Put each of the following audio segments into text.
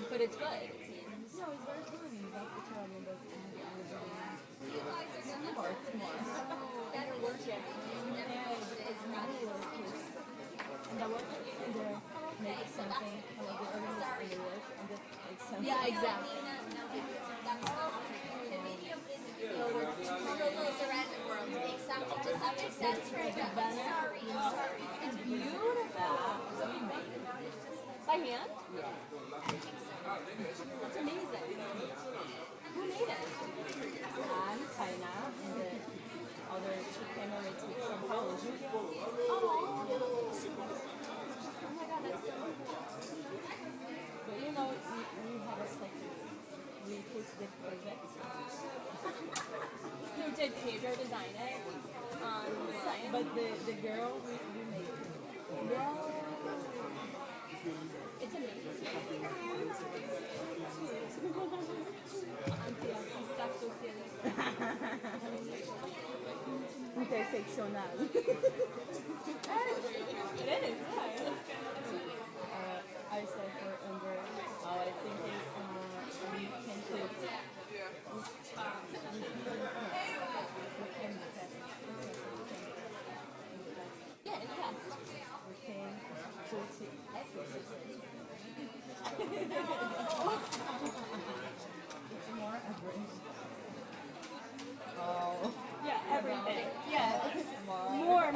But it's good. It seems. No, it's very good. You have to tell them that that's worship. It's not work. And the work and the make something and like the other and the work and the like something. Yeah, exactly. The medium is the ceramic world. Does that make sense? Sorry. It's beautiful. By hand? That's amazing. Who made it? China, and the other two Emirates from college. Oh my god, that's so cool. But you know, we had a second. We put the project. So did Pedro design it? But the girl we made it. Yeah. It's amazing. Interseccional. It is, yeah. I said for under, I think we can put, yeah, in the past. We can put everything. It's more average. Oh. Yeah, everything. Yeah. More.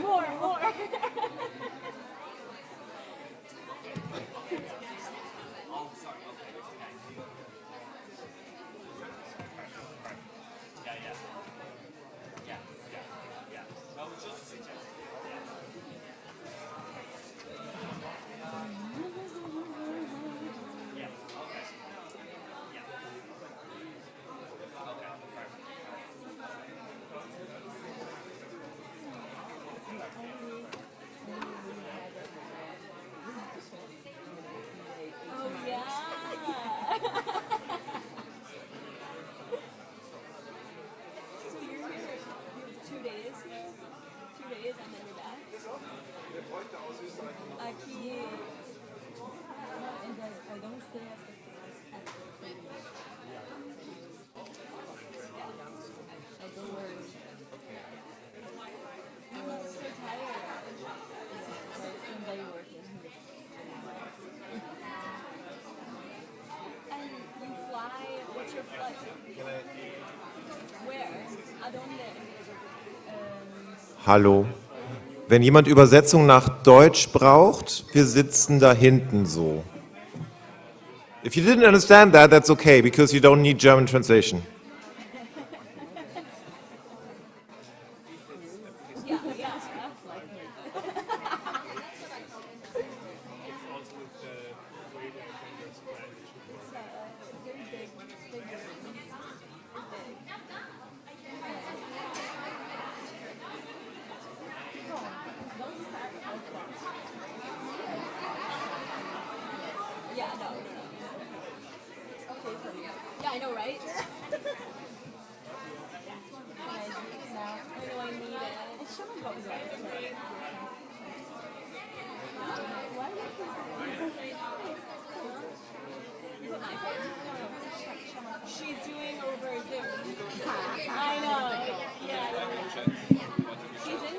Aqui. I don't stay at the don't worry. I'm so tired. I'm very working. And you fly, what's your flight? Where? Adonde? Hallo. Wenn jemand Übersetzung nach Deutsch braucht, wir sitzen da hinten so. If you didn't understand that, that's okay, because you don't need German translation. Yeah, no. Okay, yeah, I know, right? I need it. It's showing what she's doing over Zoom. I know. Yeah. She's in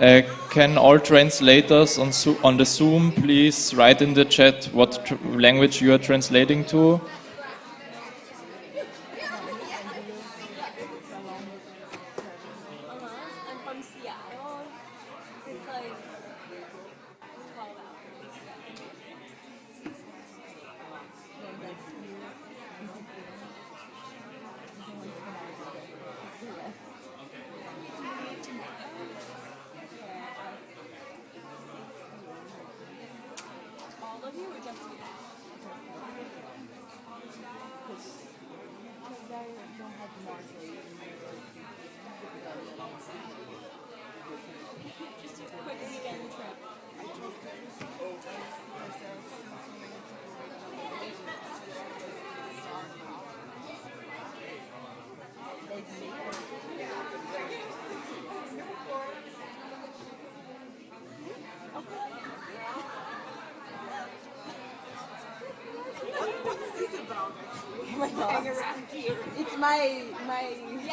Kentucky. Can all translators on the Zoom please write in the chat what language you are translating to? I'm from Seattle. It's like 12 hours. All of you or just you? Because I don't have the market. Just a quick weekend trip. It's my information.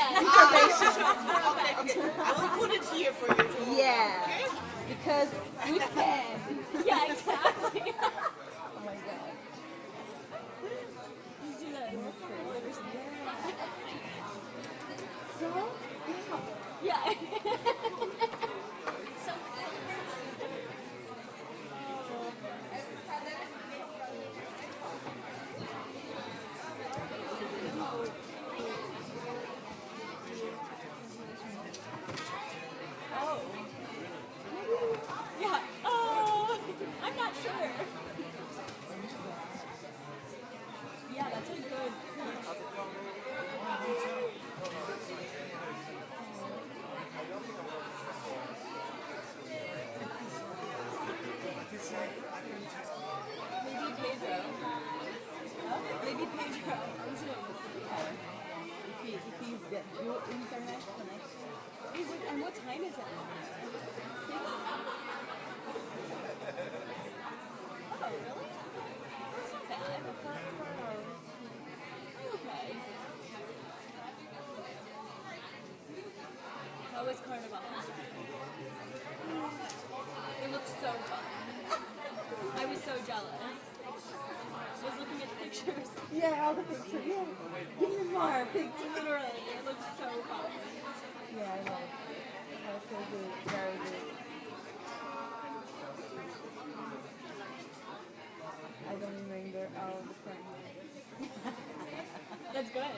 I will put it here for you. Yeah, because we can. Yeah, exactly. Oh my god. You do that. So? Yeah. Yeah. I'm not sure. Yeah, that's a good. Maybe Pedro. If he's got good internet connection. And what time is it? 6? Oh, really? That's not bad. Okay. How was Carnival? It looked so fun. I was so jealous. I was looking at the pictures. Yeah, all the pictures. Yeah. Give me more pictures. Literally, it looked so fun. Yeah, I know. That was so good. Very good. I don't remember all the things. That's good.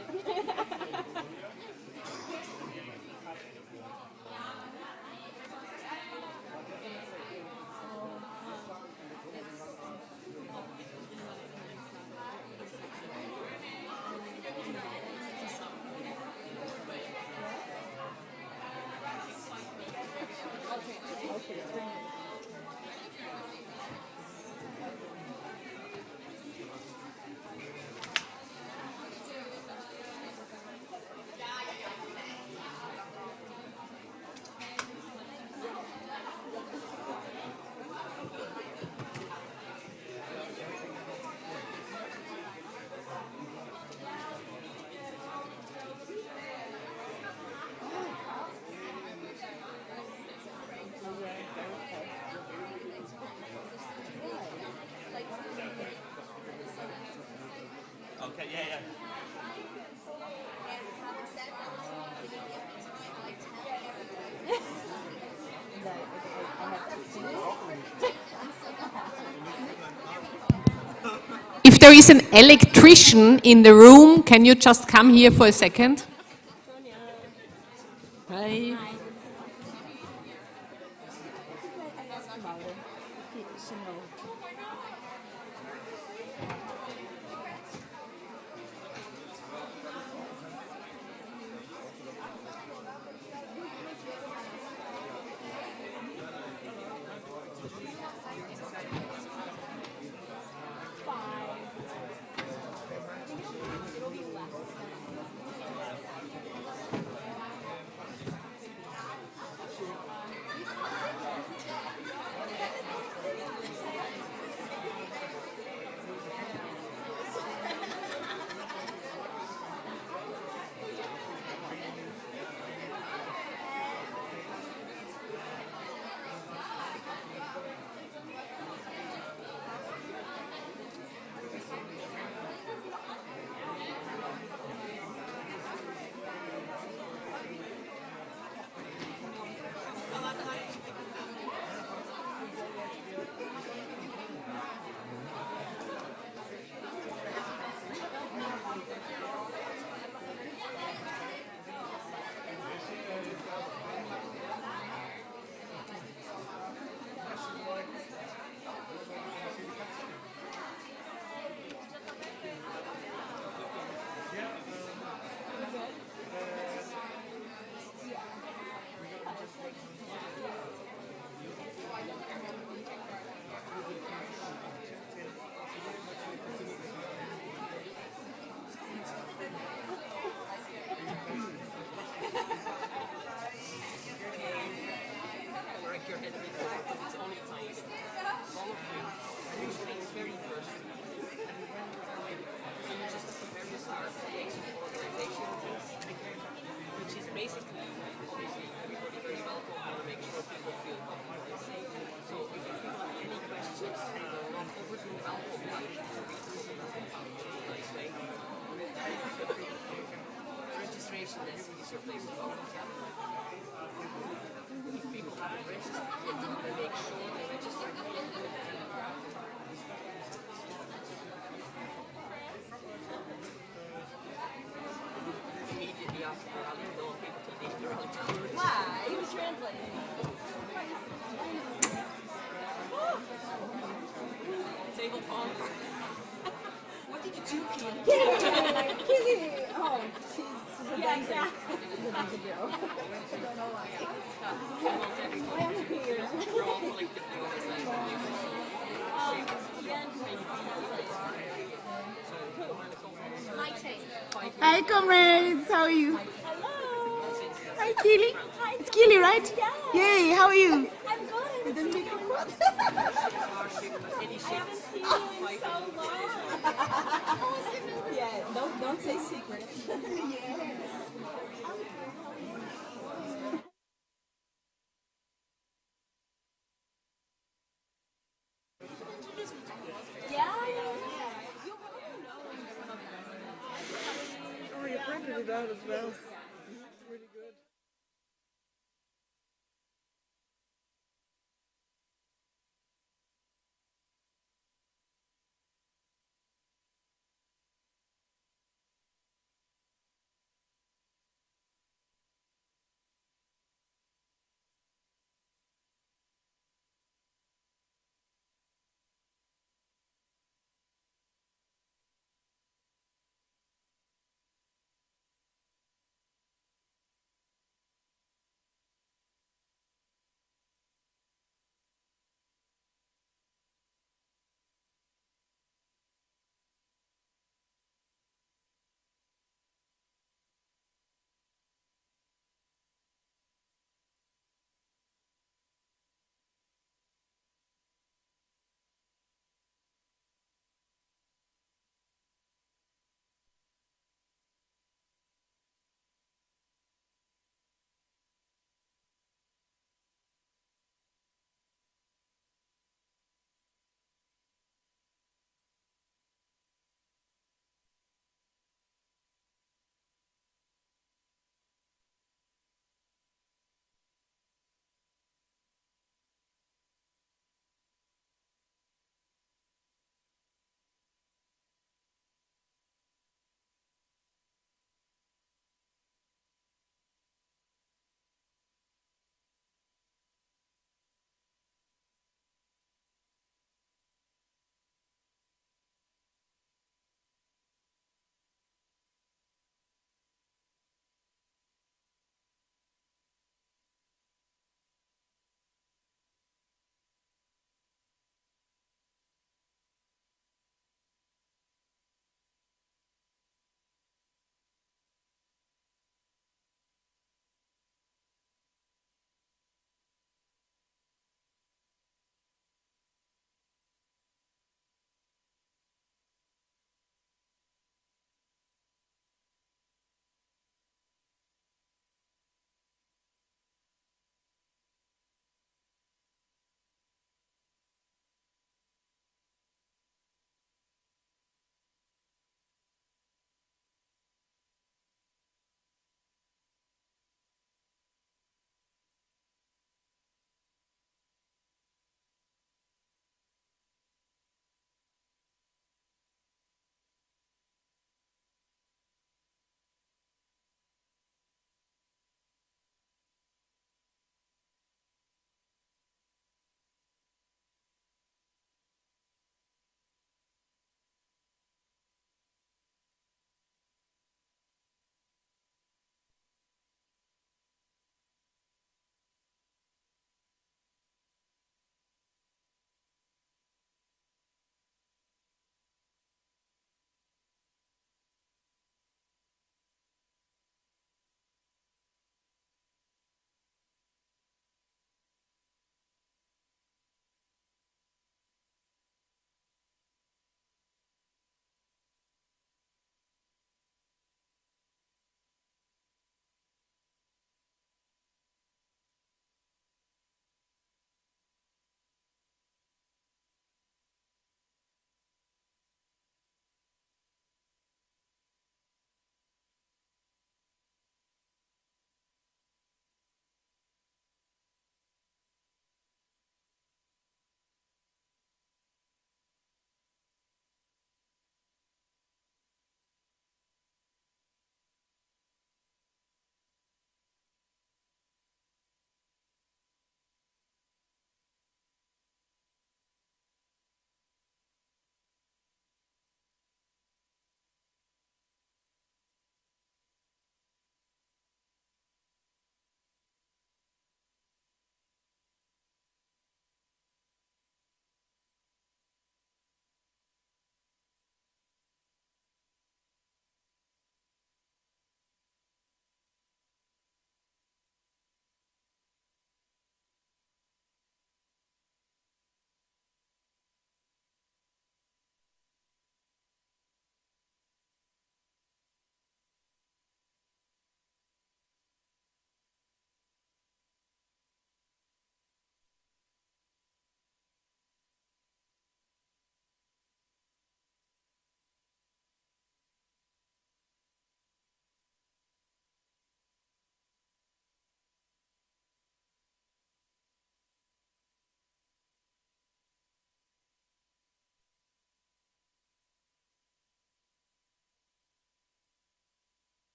If there is an electrician in the room, can you just come here for a second? Hi. Why? He was translating. Table phone. What did you do, kid? Kitty! Oh, she's a yeah, exactly. She's a big girl. I don't know why. I'm here. We're all collectively organized. My take. Hi, comrades. How are you? Hello. Hi, Keely. It's Keely, right? Yeah. Yay. How are you? I'm good. Then we can put- I haven't seen you in so long. Yeah, don't say secret. Yeah. Oh, you printed it out as well.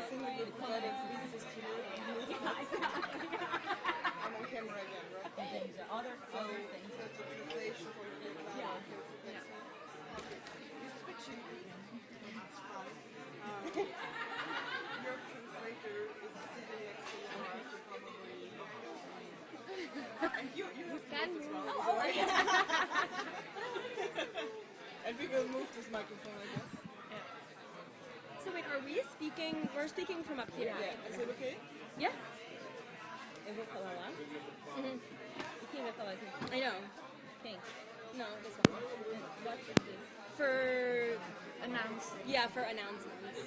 seem like good pathetic speeches to you. Yeah, exactly. I'm on camera again, right? And then the other things. That's a translation for you. Yeah. You're switching. It's fun. Your translator is sitting next to you, so probably. And you can move as well. Oh, yeah. And we will move this microphone, I guess. So wait, are we speaking? We're speaking from up here. Yeah. Is it okay? Yeah. Eu vou falar lá. Mhm. E quem vai falar aqui? I know. Quem? No, this one. What is this? For Announce. yeah, for announcements.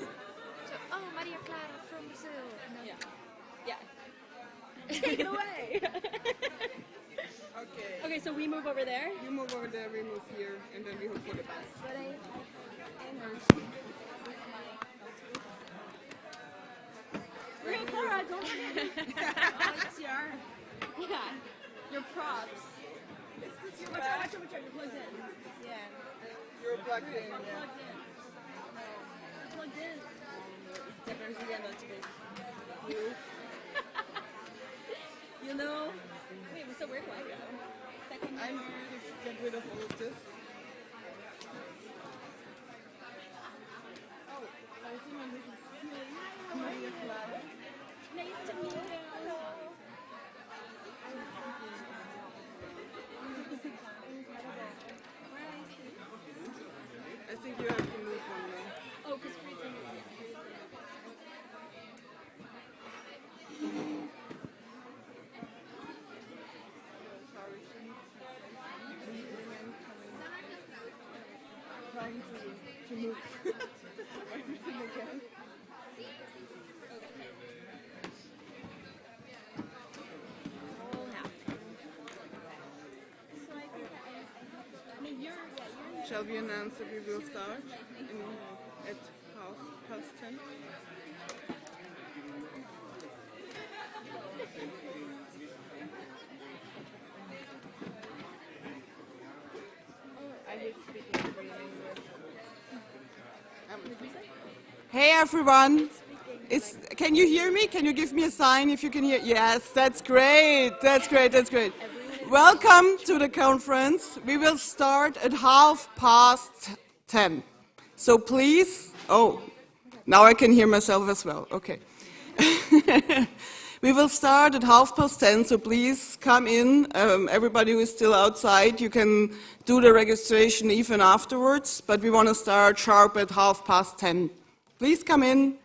So, oh, Maria Clara from Brazil. No. Yeah. Yeah. Take it away. Okay. Okay, so we move over there. You move over there, we move here, and then we hope for the best. Maria Clara, don't forget. Oh, it's your. Yeah. Your props. Watch out, you're plugged in. Yeah. You're plugged in, yeah. Plugged in. Plugged in. Different again, that's big. You know? Wait, so where do I go? Second I'm just get rid of all of this. Oh, I see my Mrs. Maria Clara. Nice to meet you. I think you have to move one now. Oh, because freezing is Trying to move everything again. Shall we announce that we will start at 10:30? I hate speaking in English. Hey everyone! Can you hear me? Can you give me a sign if you can hear? Yes, that's great. That's great. That's great. Welcome to the conference. We will start at 10:30. So please, now I can hear myself as well. Okay. We will start at 10:30, so please come in. Everybody who is still outside, you can do the registration even afterwards, but we want to start sharp at 10:30. Please come in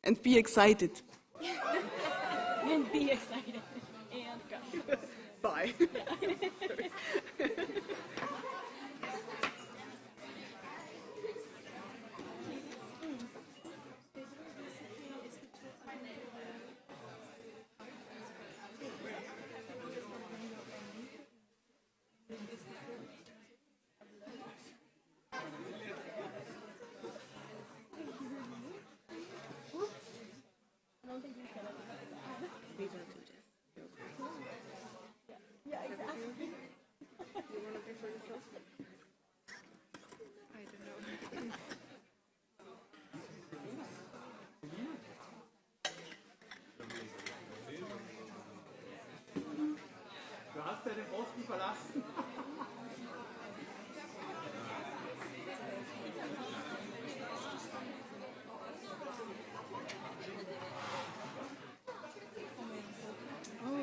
and be excited. and be excited. And go. Bye.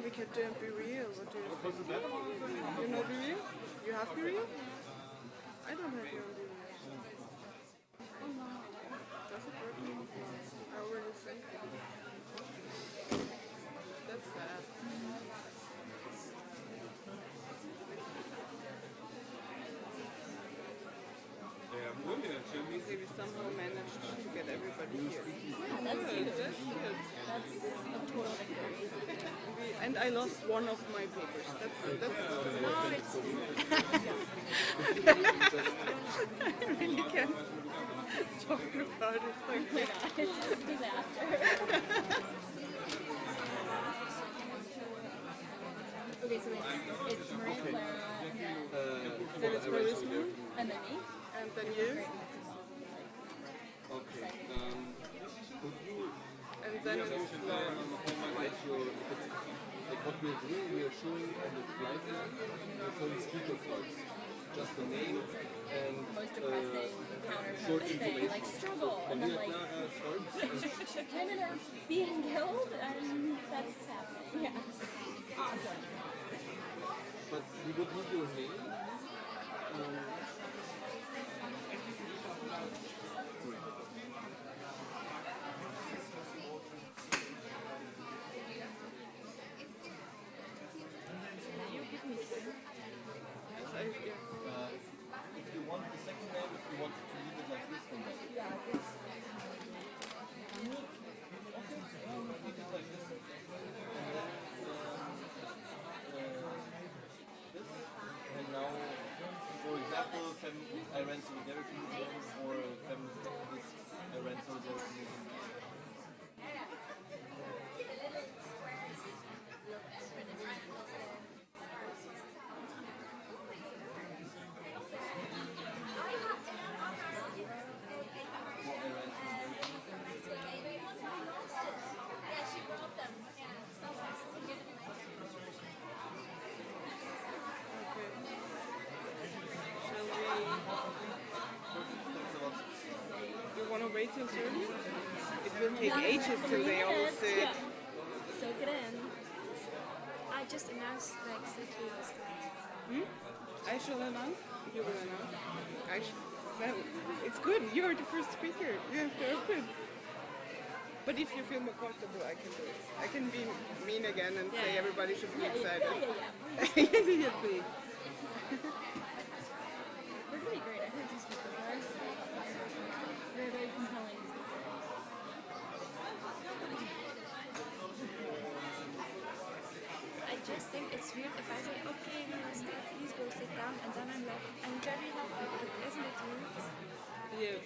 We can do Be Real. What do you think? You know Be Real? You have Be Real? I don't have your Be Real. Does it work? I already sent it. That's sad. Okay, we somehow managed to get everybody here. Yeah, that's Good, huge. that's good. That's a total victory. And I lost one of my papers. That's No, it's I really can't talk about it like that. it's a disaster. Okay, so it's Maria Clara Then it's Marisma, and then me. and then you. Okay. then it's Laura. What we're doing, we are showing on the slide here, we're showing speaker cards. Just the name and Most depressing encounter short kind of thing, information. like struggle, and then like women are being killed, and that's happening. Yeah. Awesome. But we would need your name. If you want the second name, if you want to leave it like this, then leave it like this. And now, for example, I ran solidarity movements, or feminist activists, I ran solidarity movements. You want to wait till 30? It will take ages till they all sit. Soak it in. I just announced like 6 weeks. I shall announce. You will announce. Well, it's good. You are the first speaker. You have to open. But if you feel more comfortable, I can do it. I can be mean again and say everybody should be excited. Yes, please. They're really great. I heard you speak before. They're very compelling speakers. I just think it's weird if I say, okay, Steph, please go sit down, and then I'm like, I'm very happy. Isn't it weird? Yeah,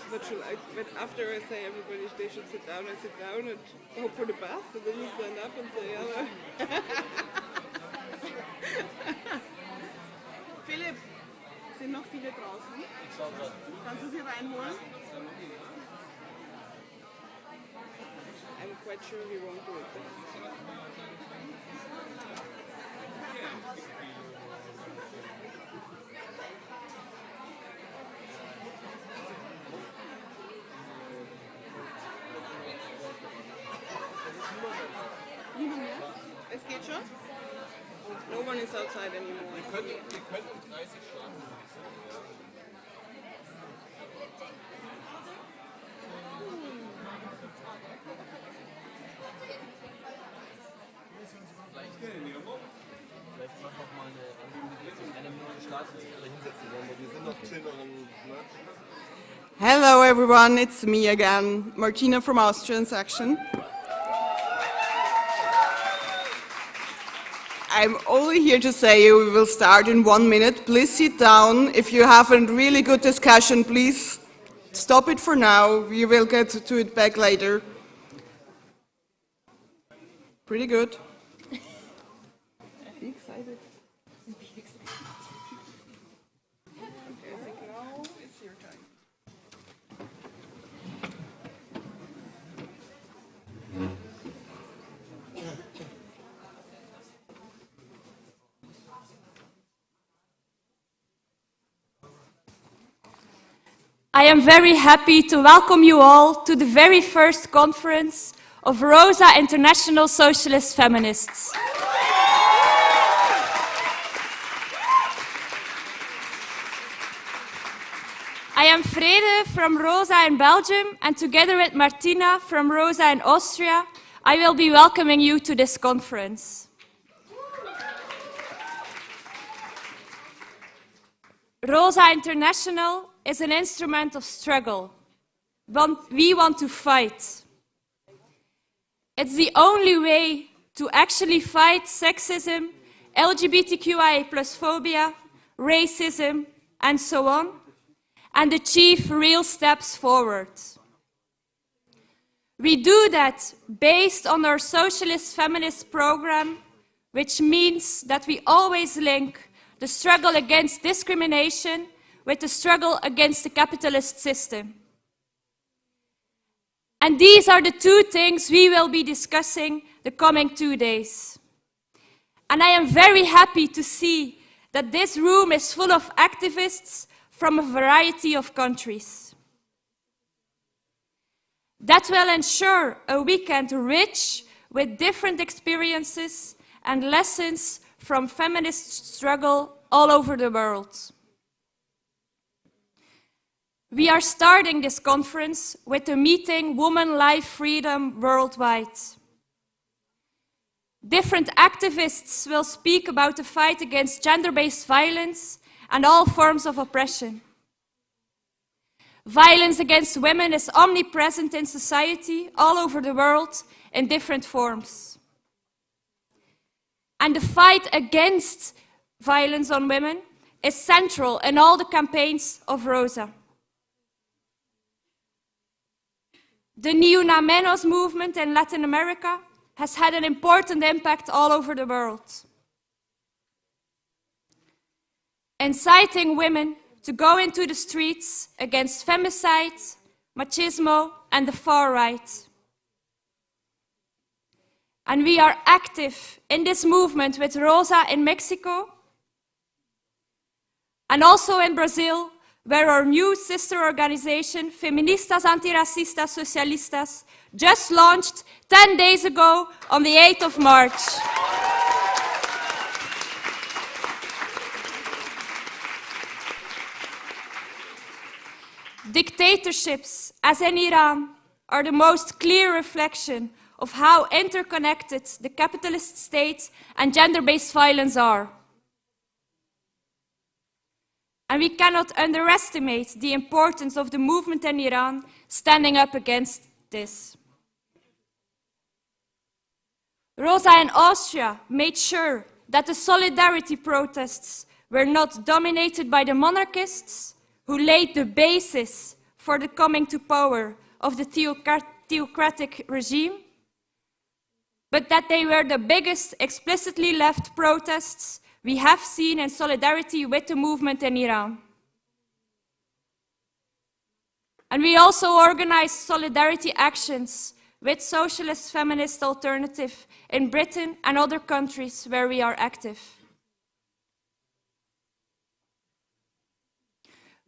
but after I say everybody they should sit down, I sit down and hope for the best, and then you stand up and say hello. Philipp, sind noch viele draußen? Kannst du sie reinholen? I'm quite sure we won't do it then. Es geht schon? No one is outside anymore. Wir können um 30 starten. Vielleicht mach doch mal eine Minute starten, sich alle hinsetzen wollen, weil wir sind noch schön ne? Hello everyone, it's me again, Martina from Austrian section. I'm only here to say we will start in 1 minute. Please sit down. If you have a really good discussion, please stop it for now. We will get to it back later. Pretty good. Be excited. Okay, I think now it's your time. I am very happy to welcome you all to the very first conference of ROSA International Socialist-Feminists. I am Frede from ROSA in Belgium, and together with Martina from ROSA in Austria, I will be welcoming you to this conference. ROSA International is an instrument of struggle. We want to fight. It's the only way to actually fight sexism, LGBTQIA+ phobia, racism, and so on, and achieve real steps forward. We do that based on our socialist-feminist program, which means that we always link the struggle against discrimination with the struggle against the capitalist system. And these are the two things we will be discussing the coming 2 days. And I am very happy to see that this room is full of activists from a variety of countries. That will ensure a weekend rich with different experiences and lessons from feminist struggle all over the world. We are starting this conference with the meeting Women, Life, Freedom Worldwide. Different activists will speak about the fight against gender-based violence and all forms of oppression. Violence against women is omnipresent in society all over the world in different forms. And the fight against violence on women is central in all the campaigns of Rosa. The Ni Una Menos movement in Latin America has had an important impact all over the world, inciting women to go into the streets against femicide, machismo, and the far right. And we are active in this movement with Rosa in Mexico, and also in Brazil, where our new sister organization, Feministas Antiracistas Socialistas, just launched 10 days ago on the 8th of March. Dictatorships, as in Iran, are the most clear reflection of how interconnected the capitalist state and gender-based violence are. And we cannot underestimate the importance of the movement in Iran standing up against this. Rosa in Austria made sure that the solidarity protests were not dominated by the monarchists who laid the basis for the coming to power of the theocratic regime, but that they were the biggest explicitly left protests we have seen in solidarity with the movement in Iran. And we also organized solidarity actions with socialist-feminist alternative in Britain and other countries where we are active.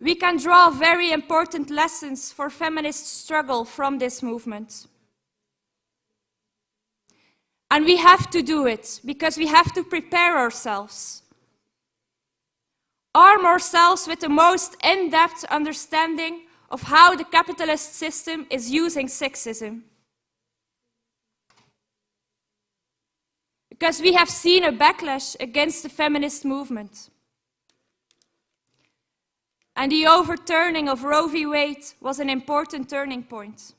We can draw very important lessons for feminist struggle from this movement. And we have to do it because we have to prepare ourselves. Arm ourselves with the most in-depth understanding of how the capitalist system is using sexism. Because we have seen a backlash against the feminist movement. And the overturning of Roe v. Wade was an important turning point.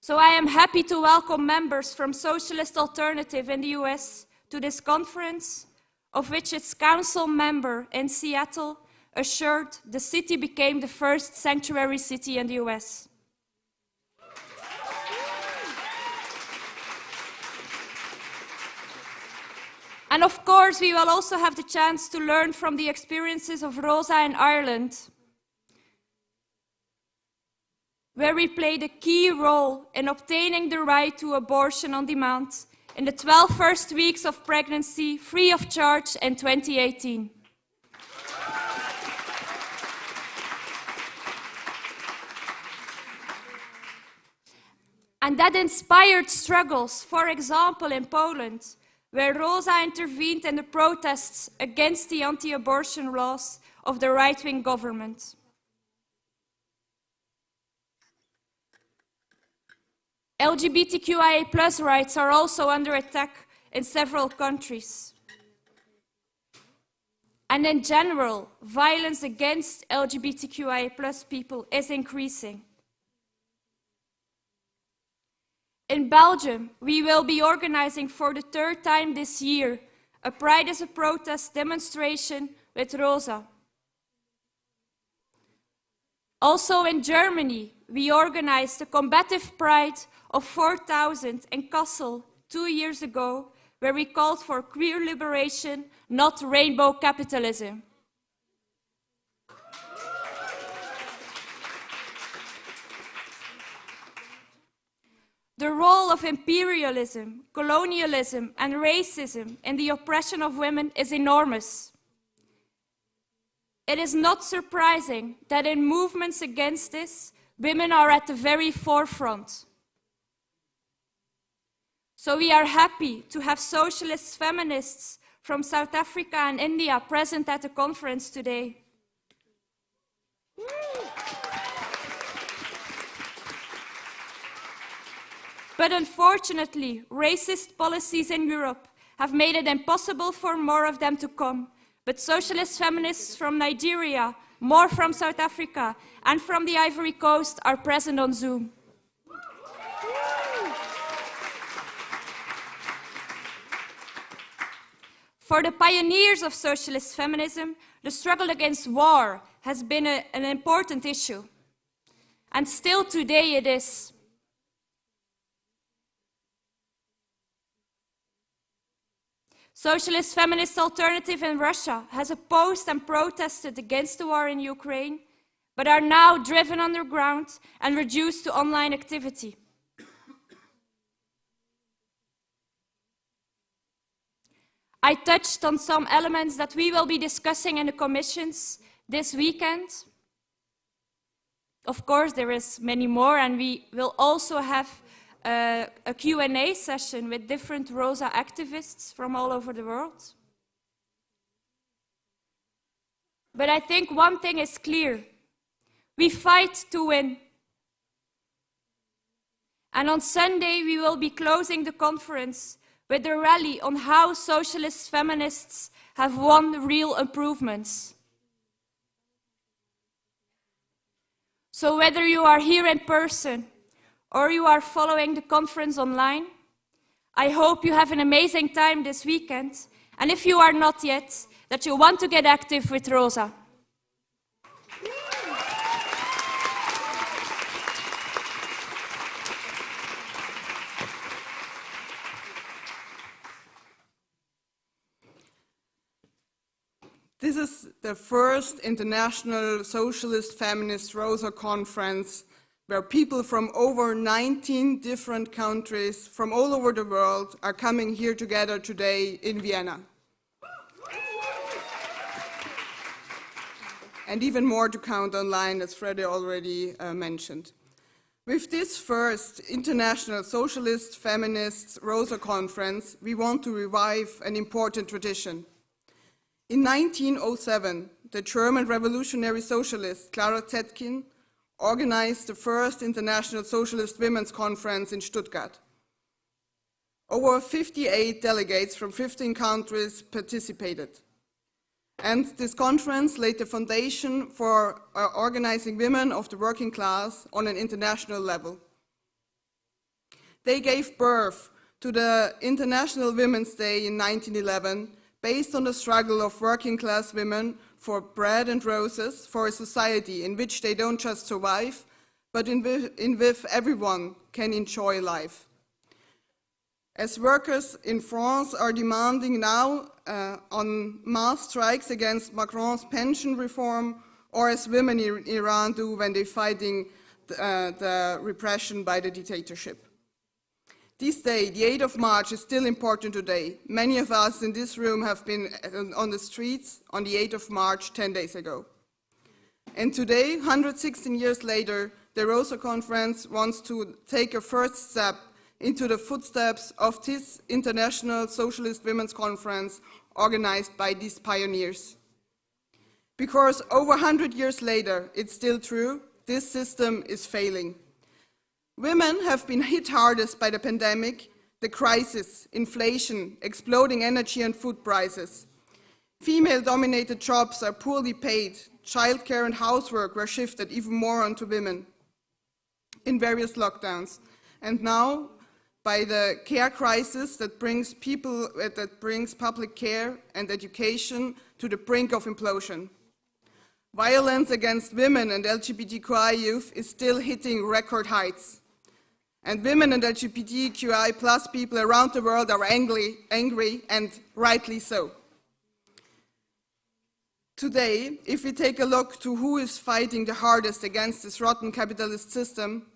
So I am happy to welcome members from Socialist Alternative in the US to this conference, of which its council member in Seattle assured the city became the first sanctuary city in the US. And of course, we will also have the chance to learn from the experiences of Rosa in Ireland, where we played a key role in obtaining the right to abortion on demand in the 12 first weeks of pregnancy, free of charge in 2018. And that inspired struggles, for example, in Poland, where Rosa intervened in the protests against the anti-abortion laws of the right-wing government. LGBTQIA+ rights are also under attack in several countries. And in general, violence against LGBTQIA+ people is increasing. In Belgium, we will be organizing for the 3rd time this year a Pride is a Protest demonstration with Rosa. Also in Germany, we organized a combative pride of 4,000 in Kassel 2 years ago, where we called for queer liberation, not rainbow capitalism. The role of imperialism, colonialism, and racism in the oppression of women is enormous. It is not surprising that in movements against this, women are at the very forefront. So we are happy to have socialist feminists from South Africa and India present at the conference today. But unfortunately, racist policies in Europe have made it impossible for more of them to come. But socialist feminists from Nigeria, more from South Africa, and from the Ivory Coast are present on Zoom. For the pioneers of socialist feminism, the struggle against war has been an important issue. And still today it is. Socialist Feminist Alternative in Russia has opposed and protested against the war in Ukraine, but are now driven underground and reduced to online activity. I touched on some elements that we will be discussing in the commissions this weekend. Of course, there is many more, and we will also have a Q&A session with different Rosa activists from all over the world. But I think one thing is clear. We fight to win. And on Sunday, we will be closing the conference with a rally on how socialist feminists have won real improvements. So whether you are here in person or you are following the conference online, I hope you have an amazing time this weekend, and if you are not yet, that you want to get active with Rosa. This is the first international socialist feminist Rosa conference where people from over 19 different countries from all over the world are coming here together today in Vienna. And even more to count online, as Freddie already mentioned. With this first International Socialist Feminist Rosa Conference, we want to revive an important tradition. In 1907, the German revolutionary socialist Clara Zetkin organized the first International Socialist Women's Conference in Stuttgart. Over 58 delegates from 15 countries participated. And this conference laid the foundation for organizing women of the working class on an international level. They gave birth to the International Women's Day in 1911, based on the struggle of working class women for bread and roses, for a society in which they don't just survive, but in which everyone can enjoy life. As workers in France are demanding now on mass strikes against Macron's pension reform, or as women in Iran do when they're fighting the repression by the dictatorship. This day, the 8th of March, is still important today. Many of us in this room have been on the streets on the 8th of March 10 days ago. And today, 116 years later, the Rosa Conference wants to take a first step into the footsteps of this International Socialist Women's Conference organized by these pioneers. Because over 100 years later, it's still true, this system is failing. Women have been hit hardest by the pandemic, the crisis, inflation, exploding energy and food prices. Female-dominated jobs are poorly paid. Childcare and housework were shifted even more onto women in various lockdowns. And now, by the care crisis that brings public care and education to the brink of implosion. Violence against women and LGBTQI youth is still hitting record heights. And women and LGBTQI plus people around the world are angry, and rightly so. Today, if we take a look to who is fighting the hardest against this rotten capitalist system,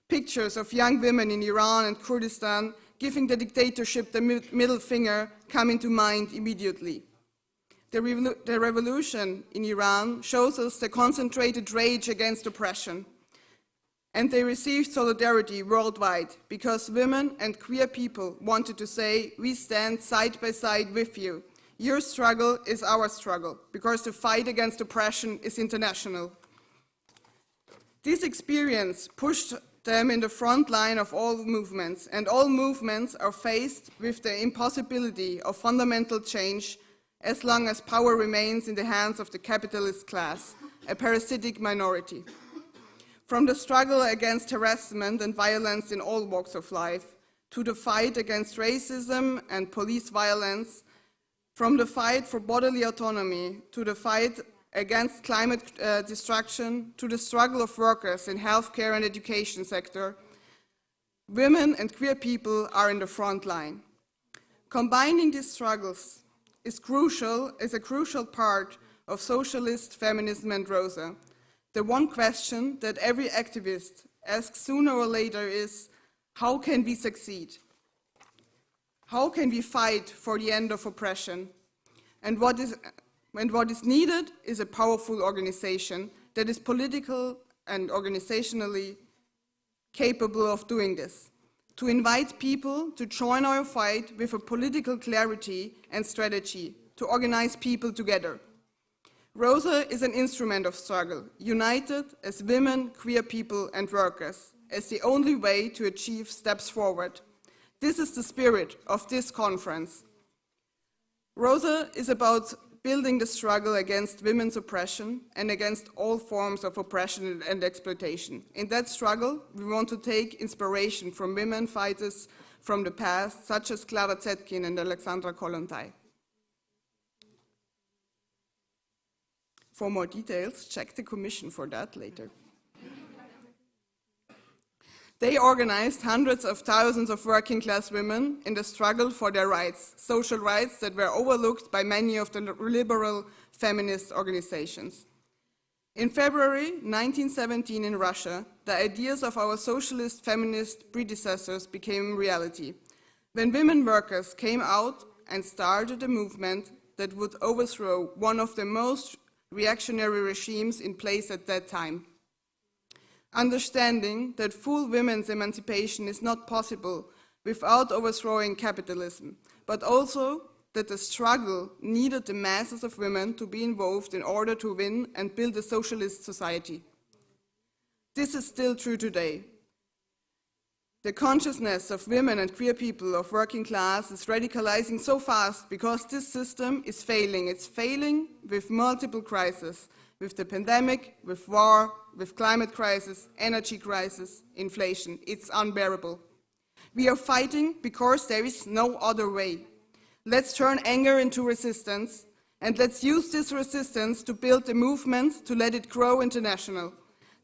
Pictures of young women in Iran and Kurdistan giving the dictatorship the middle finger come into mind immediately. The revolution in Iran shows us the concentrated rage against oppression. And they received solidarity worldwide because women and queer people wanted to say, we stand side by side with you. Your struggle is our struggle, because the fight against oppression is international. This experience pushed them in the front line of all movements, and all movements are faced with the impossibility of fundamental change as long as power remains in the hands of the capitalist class, a parasitic minority. From the struggle against harassment and violence in all walks of life, to the fight against racism and police violence, from the fight for bodily autonomy, to the fight against climate destruction, to the struggle of workers in healthcare and education sector, women and queer people are in the front line. Combining these struggles is a crucial part of socialist feminism and Rosa. The one question that every activist asks sooner or later is, how can we succeed? How can we fight for the end of oppression? And what is needed is a powerful organization that is political and organizationally capable of doing this, to invite people to join our fight with a political clarity and strategy, to organize people together. Rosa is an instrument of struggle, united as women, queer people, and workers, as the only way to achieve steps forward. This is the spirit of this conference. Rosa is about building the struggle against women's oppression and against all forms of oppression and exploitation. In that struggle, we want to take inspiration from women fighters from the past, such as Clara Zetkin and Alexandra Kollontai. For more details, check the commission for that later. They organized hundreds of thousands of working class women in the struggle for their rights, social rights that were overlooked by many of the liberal feminist organizations. In February 1917 in Russia, the ideas of our socialist feminist predecessors became reality, when women workers came out and started a movement that would overthrow one of the most reactionary regimes in place at that time. Understanding that full women's emancipation is not possible without overthrowing capitalism, but also that the struggle needed the masses of women to be involved in order to win and build a socialist society. This is still true today. The consciousness of women and queer people of working class is radicalizing so fast because this system is failing. It's failing with multiple crises, with the pandemic, with war, with climate crisis, energy crisis, inflation. It's unbearable. We are fighting because there is no other way. Let's turn anger into resistance, and let's use this resistance to build a movement to let it grow international.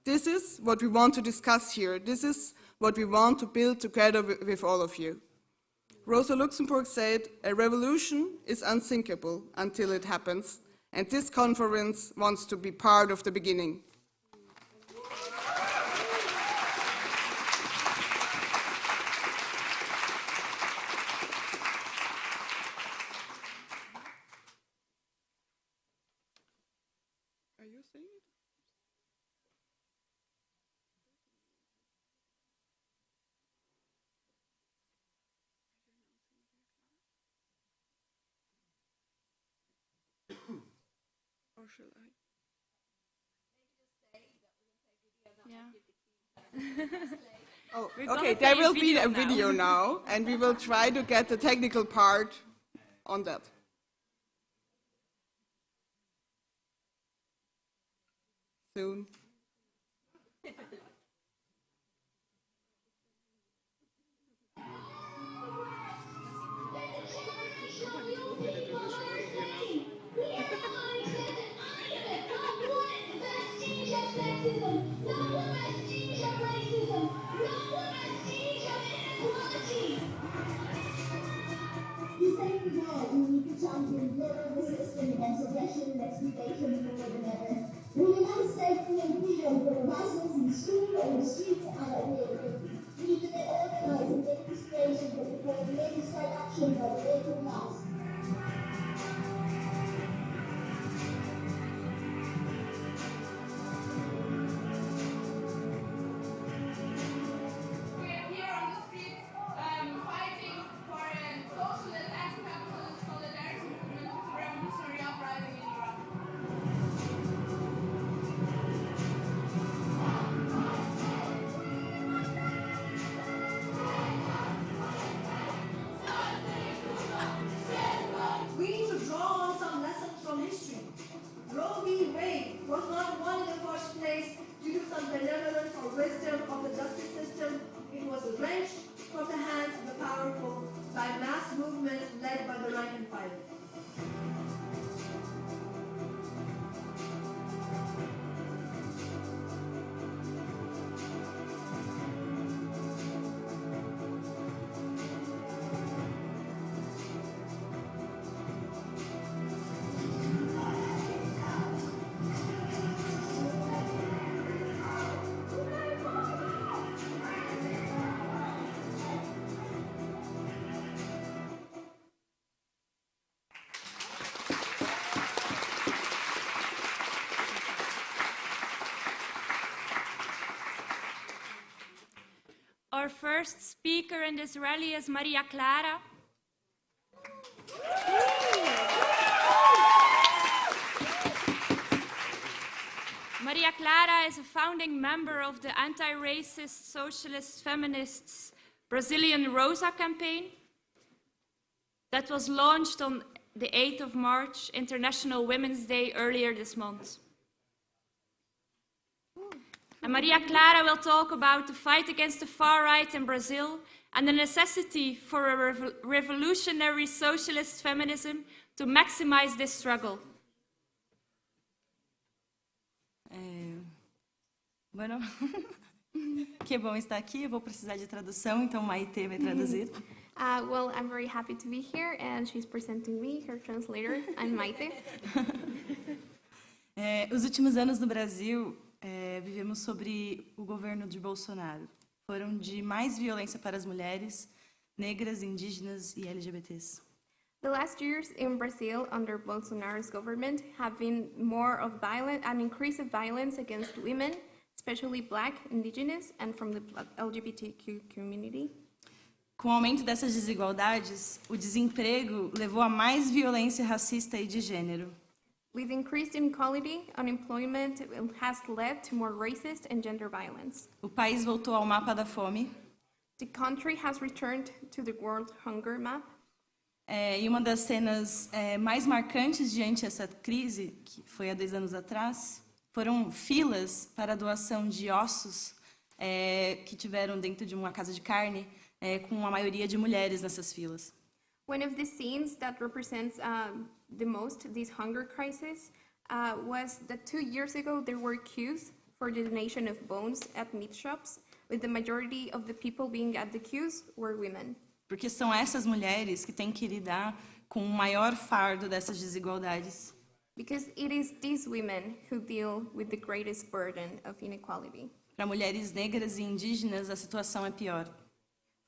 This is what we want to discuss here. This is what we want to build together with all of you. Rosa Luxemburg said, a revolution is unthinkable until it happens, and this conference wants to be part of the beginning. Are you saying it? Or shall I? Oh, okay, there will be a video now, and we will try to get the technical part on that. Soon. We will not stay in freedom for the violence in school or the streets and at work. was wrenched from the hands of the powerful by a mass movement led by the rank and file. Our first speaker in this rally is Maria Clara. Maria Clara is a founding member of the anti-racist socialist-feminists Brazilian Rosa campaign that was launched on the 8th of March, International Women's Day, earlier this month. And Maria Clara will talk about the fight against the far right in Brazil and the necessity for a revolutionary socialist feminism to maximize this struggle. Bueno, que bom estar aqui. Eu vou precisar de tradução, então Maite vai traduzir. Well, I'm very happy to be here, and she's presenting me, her translator. I'm Maite. Os últimos anos no Brasil, vivemos sobre o governo de Bolsonaro. Foram de mais violência para as mulheres, negras, indígenas e LGBTs. The last years in Brazil under Bolsonaro's government have been more of an increase of violence against women, especially Black, Indigenous, and from the LGBTQ community. Com o aumento dessas desigualdades, o desemprego levou a mais violência racista e de gênero. With increased inequality, unemployment has led to more racist and gender violence. O país voltou ao mapa da fome. The country has returned to the World Hunger Map. E uma das cenas mais marcantes diante dessa crise, que foi há 2 anos atrás, foram filas para a doação de ossos que tiveram dentro de uma casa de carne, com a maioria de mulheres nessas filas. One of the scenes that represents the most this hunger crisis was that 2 years ago there were queues for the donation of bones at meat shops, with the majority of the people being at the queues were women. Porque são essas mulheres que têm que lidar com o maior fardo dessas desigualdades. Because it is these women who deal with the greatest burden of inequality. Para mulheres negras e indígenas, a situação é pior.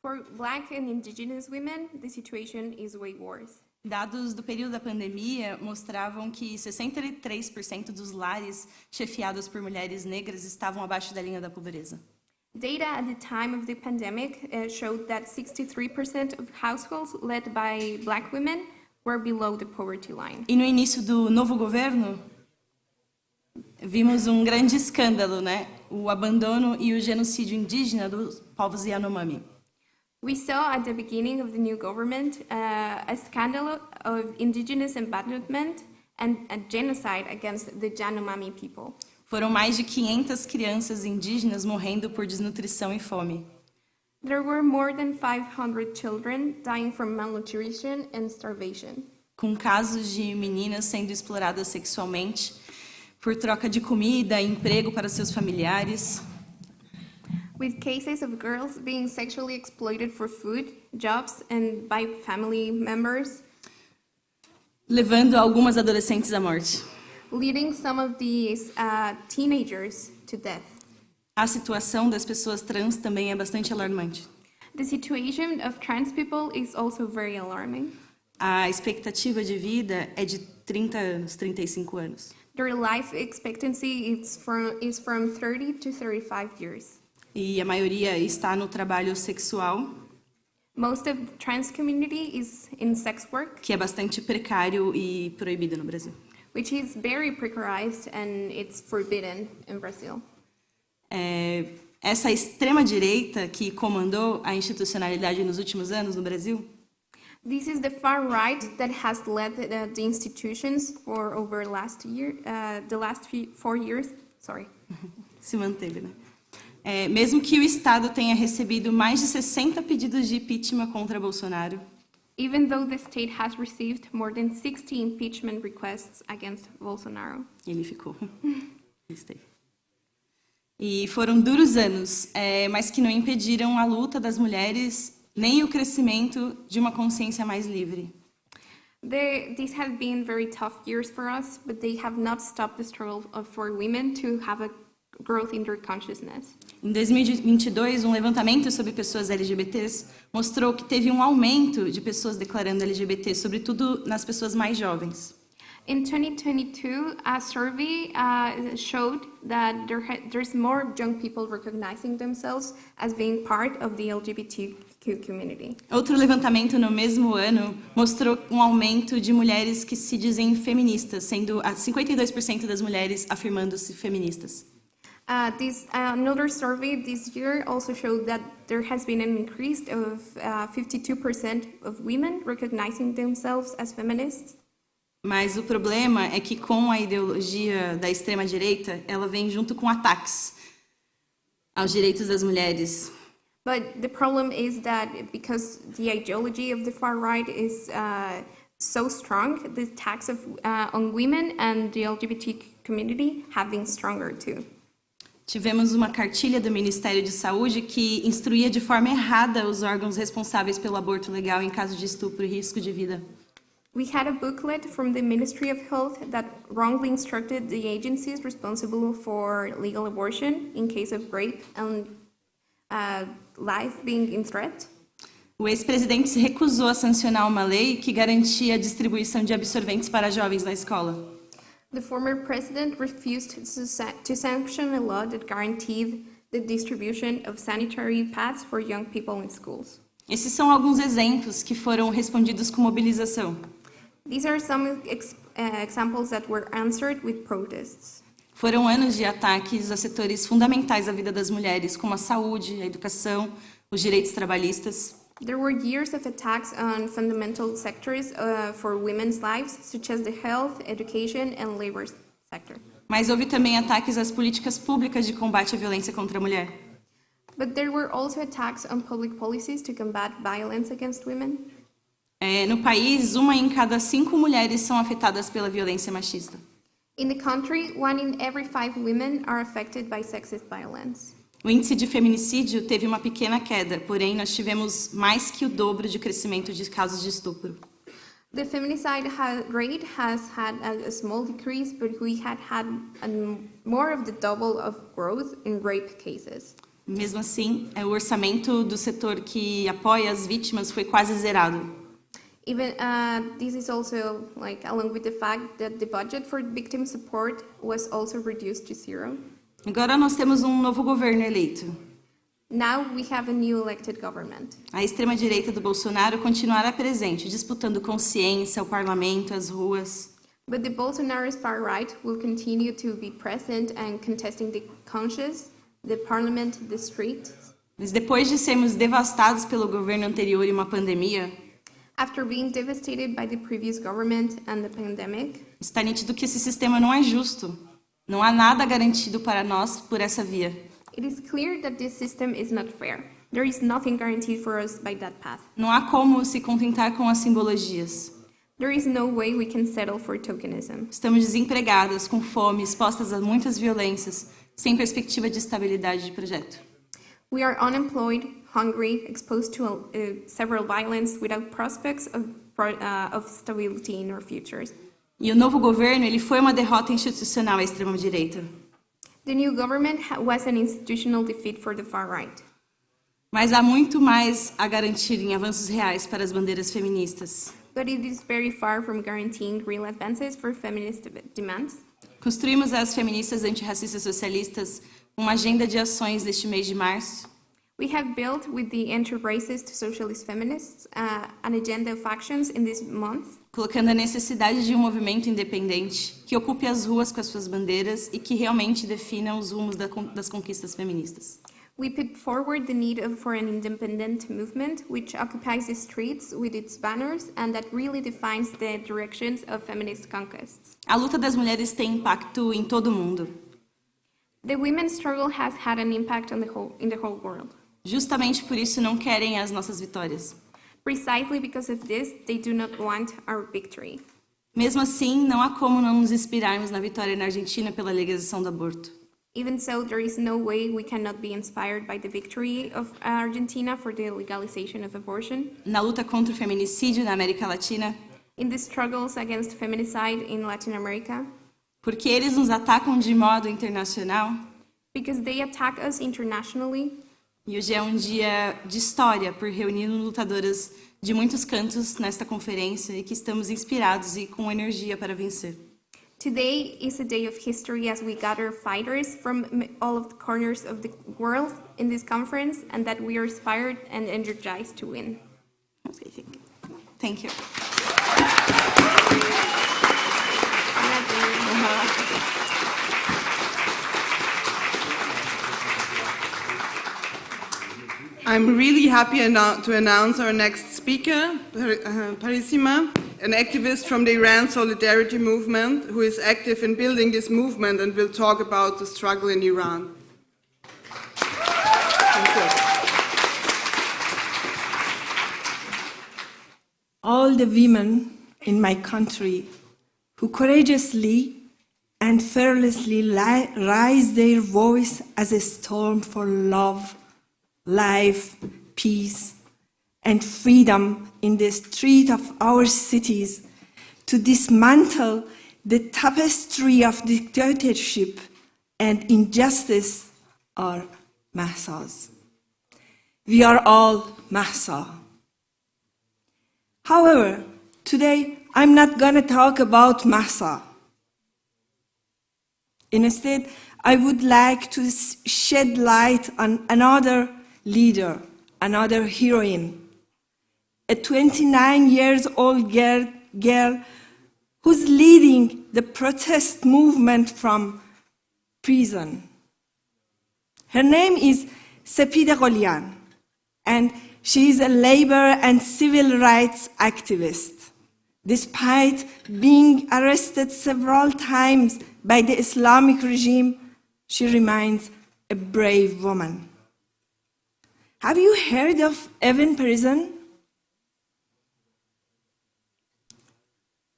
For Black and Indigenous women, the situation is way worse. Dados do período da pandemia mostravam que 63% dos lares chefiados por mulheres negras estavam abaixo da linha da pobreza. Data at the time of the pandemic showed that 63% of households led by Black women were below the poverty line. E no início do novo governo, vimos um grande escândalo, né? O abandono e o genocídio indígena dos povos Yanomami. We saw at the beginning of the new government a scandal of indigenous abandonment and a genocide against the Yanomami people. Foram mais de 500 crianças indígenas morrendo por desnutrição e fome. There were more than 500 children dying from malnutrition and starvation. Com casos de meninas sendo exploradas sexualmente por troca de comida e emprego para seus familiares. With cases of girls being sexually exploited for food, jobs, and by family members. Levando algumas adolescentes à morte. Leading some of these teenagers to death. A situação das pessoas trans também é bastante alarmante. The situation of trans people is also very alarming. A expectativa de vida é de 30 anos, 35 anos. Their life expectancy is from 30 to 35 years. E a maioria está no trabalho sexual. Most of the trans community is in sex work. Que é bastante precário e proibido no Brasil. Which is very precarized and it's forbidden in Brazil. Essa extrema-direita que comandou a institucionalidade nos últimos anos no Brasil. This is the far right that has led the institutions for over the last 4 years. Sorry. Se manteve, né? mesmo que o Estado tenha recebido mais de 60 pedidos de impeachment contra Bolsonaro. Even though the state has received more than 60 impeachment requests against Bolsonaro. Ele ficou. E foram duros anos, mas que não impediram a luta das mulheres nem o crescimento de uma consciência mais livre. These have been very tough years for us, but they have not stopped the struggle for women to have a growth in their consciousness. Em 2022, um levantamento sobre pessoas LGBTs mostrou que teve um aumento de pessoas declarando LGBT, sobretudo nas pessoas mais jovens. In 2022, a survey showed that there's more young people recognizing themselves as being part of the LGBTQ community. Outro levantamento no mesmo ano mostrou um aumento de mulheres que se dizem feministas, sendo 52% das mulheres afirmando-se feministas. Another survey this year also showed that there has been an increase of 52% of women recognizing themselves as feminists. Mas o problema é que com a ideologia da extrema-direita, ela vem junto com ataques aos direitos das mulheres. But the problem is that because the ideology of the far right is so strong, the attacks on women and the LGBT community have been stronger too. Tivemos uma cartilha do Ministério de Saúde que instruía de forma errada os órgãos responsáveis pelo aborto legal em caso de estupro e risco de vida. We had a booklet from the Ministry of Health that wrongly instructed the agencies responsible for legal abortion in case of rape and life being in threat. O ex-presidente se recusou a sancionar uma lei que garantia a distribuição de absorventes para jovens na escola. The former president refused to sanction a law that guaranteed the distribution of sanitary pads for young people in schools. Esses são alguns exemplos que foram respondidos com mobilização. These are some examples that were answered with protests. Foram anos de ataques a setores fundamentais da vida das mulheres, como a saúde, a educação, os direitos trabalhistas. There were years of attacks on fundamental sectors for women's lives, such as the health, education, and labor sector. Mas houve também ataques às políticas públicas de combate à violência contra a mulher. But there were also attacks on public policies to combat violence against women. No país, 1 em cada 5 mulheres são afetadas pela violência machista. In the country, 1 in every 5 women are affected by sexist violence. O índice de feminicídio teve uma pequena queda, porém nós tivemos mais que o dobro de crescimento de casos de estupro. The feminicide rate has had a small decrease, but we had more of the double of growth in rape cases. Mesmo assim, o orçamento do setor que apoia as vítimas foi quase zerado. Even this is also along with the fact that the budget for victim support was also reduced to 0. Agora nós temos um novo governo eleito. Now we have a new elected government. A extrema-direita do Bolsonaro continuará presente, disputando consciência, o parlamento, as ruas. But the Bolsonaro's far right will continue to be present and contesting the conscience, the parliament, the streets. Mas depois de sermos devastados pelo governo anterior e uma pandemia, after being devastated by the previous government and the pandemic, está nítido que esse sistema não é justo. Não há nada garantido para nós por essa via. It is clear that this system is not fair. There is nothing guaranteed for us by that path. Não há como se contentar com as simbologias. There is no way we can settle for tokenism. Estamos desempregadas, com fome, expostas a muitas violências, sem perspectiva de estabilidade de projeto. We are unemployed, hungry, exposed to several violence without prospects of stability in our futures. E o novo governo, ele foi uma derrota institucional à extrema-direita. The new government was an institutional defeat for the far right. Mas há muito mais a garantir em avanços reais para as bandeiras feministas. But it is very far from guaranteeing real advances for feminist demands. Construímos as feministas antirracistas socialistas uma agenda de ações neste mês de março. We have built with the anti-racist socialist-feminists an agenda of actions in this month. Colocando a necessidade de um movimento independente que ocupe as ruas com as suas bandeiras e que realmente defina os rumos das conquistas feministas. We put forward the need for an independent movement which occupies the streets with its banners and that really defines the directions of feminist conquests. A luta das mulheres tem impacto em todo o mundo. The women's struggle has had an impact on in the whole world. Justamente por isso não querem as nossas vitórias. Precisely because of this, they do not want our victory. Mesmo assim, não há como não nos inspirarmos na vitória na Argentina pela legalização do aborto. Even so, there is no way we cannot be inspired by the victory of Argentina for the legalization of abortion. Na luta contra o feminicídio na América Latina. In the struggles against feminicide in Latin America. Porque eles nos atacam de modo internacional. Because they attack us internationally. E hoje é um dia de história por reunir lutadoras de muitos cantos nesta conferência e que estamos inspirados e com energia para vencer. Today is a day of history as we gather fighters from all of the corners of the world in this conference, and that we are inspired and energized to win. Okay, thank you. I'm really happy to announce our next speaker, Parissima, an activist from the Iran Solidarity Movement who is active in building this movement and will talk about the struggle in Iran. Thank you. All the women in my country who courageously and fearlessly raise their voice as a storm for love, life, peace, and freedom in the street of our cities to dismantle the tapestry of dictatorship and injustice are Mahsas. We are all Mahsa. However, today I'm not going to talk about Mahsa. Instead, I would like to shed light on another leader, another heroine, a 29-year-old girl who's leading the protest movement from prison. Her name is Sepide Gholian, and she is a labor and civil rights activist. Despite being arrested several times by the Islamic regime, she remains a brave woman. Have you heard of Evin prison?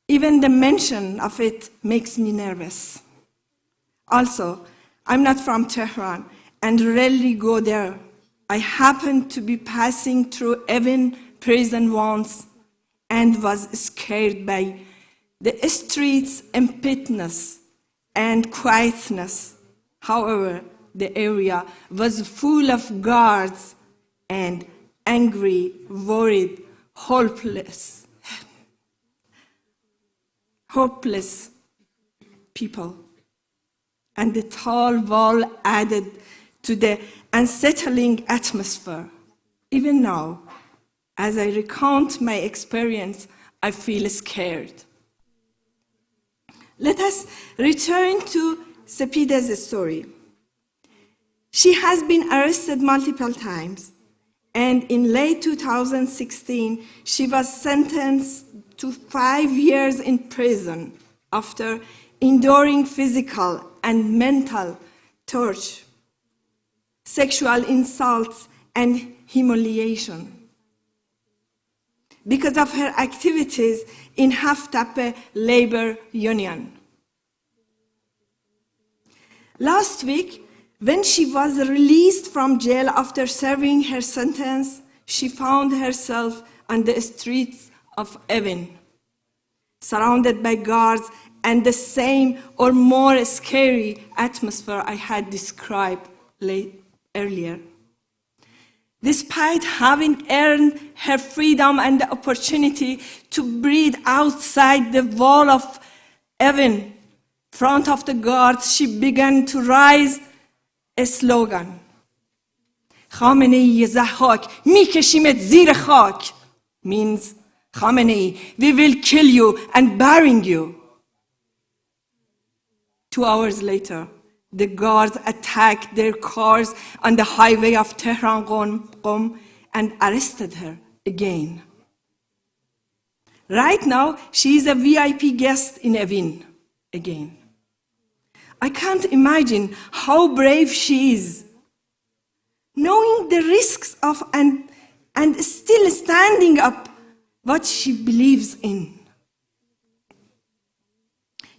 Even the mention of it makes me nervous. Also, I'm not from Tehran and rarely go there. I happened to be passing through Evin prison once and was scared by the streets' emptiness and quietness. However, the area was full of guards and angry, worried, hopeless people. And the tall wall added to the unsettling atmosphere. Even now, as I recount my experience, I feel scared. Let us return to Sepide's story. She has been arrested multiple times, and in late 2016, she was sentenced to 5 years in prison after enduring physical and mental torture, sexual insults, and humiliation because of her activities in Haftepe labor union. Last week, when she was released from jail after serving her sentence, she found herself on the streets of Evin, surrounded by guards and the same or more scary atmosphere I had described earlier. Despite having earned her freedom and the opportunity to breathe outside the wall of Evin, in front of the guards, she began to raise a slogan. Khamenei Zahak, mikeshimet zir khak, means Khamenei, we will kill you and bury you. 2 hours later, the guards attacked their cars on the highway of Tehran Qom and arrested her again. Right now, she is a VIP guest in Evin again. I can't imagine how brave she is, knowing the risks of and still standing up what she believes in.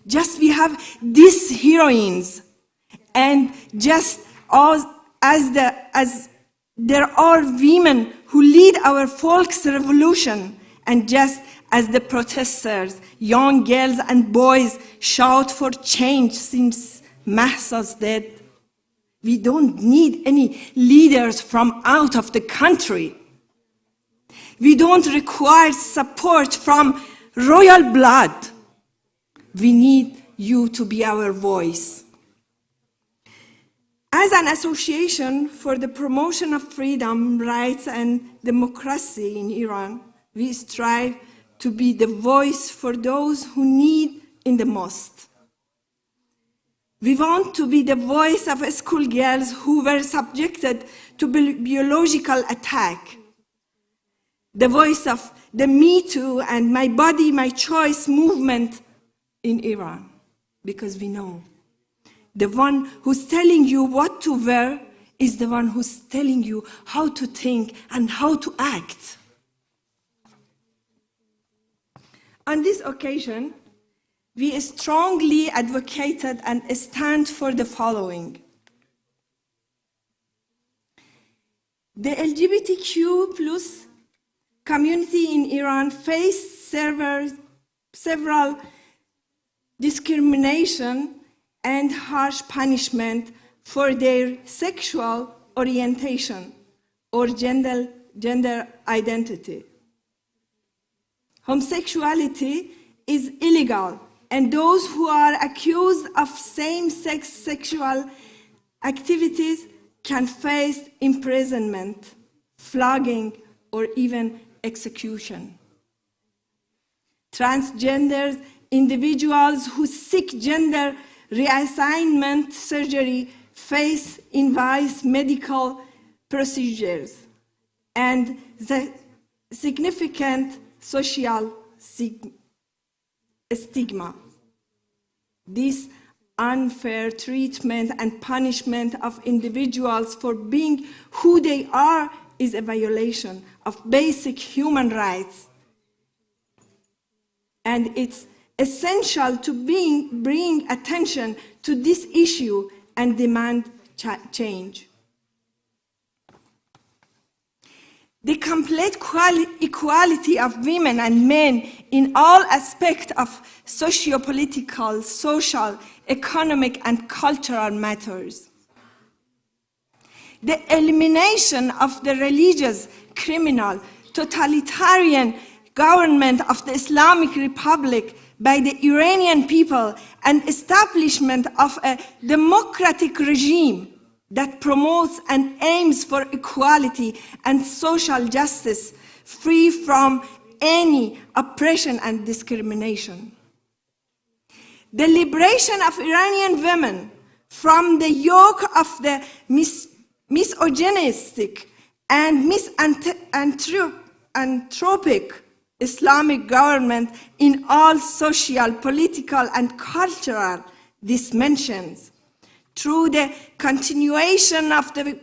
Just we have these heroines, and just as there are women who lead our folk's revolution, and just as the protesters, young girls and boys shout for change since Mahsa's death, we don't need any leaders from out of the country. We don't require support from royal blood. We need you to be our voice. As an association for the promotion of freedom, rights, and democracy in Iran, we strive to be the voice for those who need it the most. We want to be the voice of schoolgirls who were subjected to biological attack, the voice of the Me Too and My Body, My Choice movement in Iran, because we know the one who's telling you what to wear is the one who's telling you how to think and how to act. On this occasion, we strongly advocated and stand for the following. The LGBTQ plus community in Iran faced several discrimination and harsh punishment for their sexual orientation or gender identity. Homosexuality is illegal, and those who are accused of same-sex sexual activities can face imprisonment, flogging, or even execution. Transgender individuals who seek gender reassignment surgery face invasive medical procedures and the significant social stigma. This unfair treatment and punishment of individuals for being who they are is a violation of basic human rights. And it's essential to bring attention to this issue and demand change. The complete equality of women and men in all aspects of socio-political, social, economic, and cultural matters. The elimination of the religious, criminal, totalitarian government of the Islamic Republic by the Iranian people and establishment of a democratic regime that promotes and aims for equality and social justice, free from any oppression and discrimination. The liberation of Iranian women from the yoke of the misogynistic and misanthropic Islamic government in all social, political, and cultural dimensions, through the continuation of the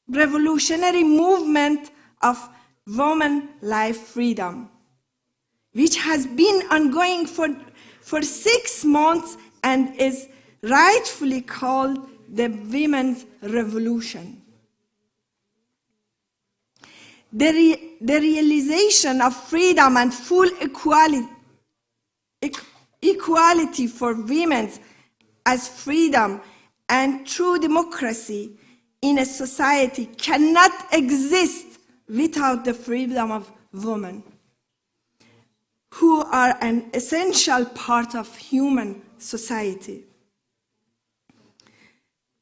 revolutionary movement of women's life freedom, which has been ongoing for 6 months and is rightfully called the Women's Revolution. The realization of freedom and full equality for women as freedom and true democracy in a society cannot exist without the freedom of women, who are an essential part of human society.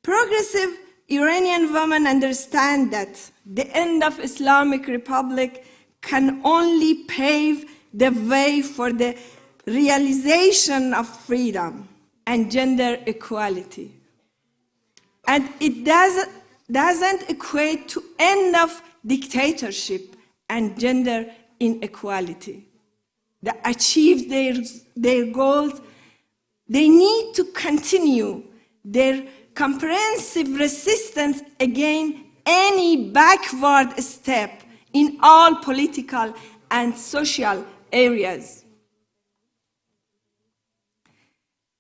Progressive Iranian women understand that the end of Islamic Republic can only pave the way for the realization of freedom and gender equality. And it doesn't equate to end of dictatorship and gender inequality. To achieve their goals, they need to continue their comprehensive resistance against any backward step in all political and social areas.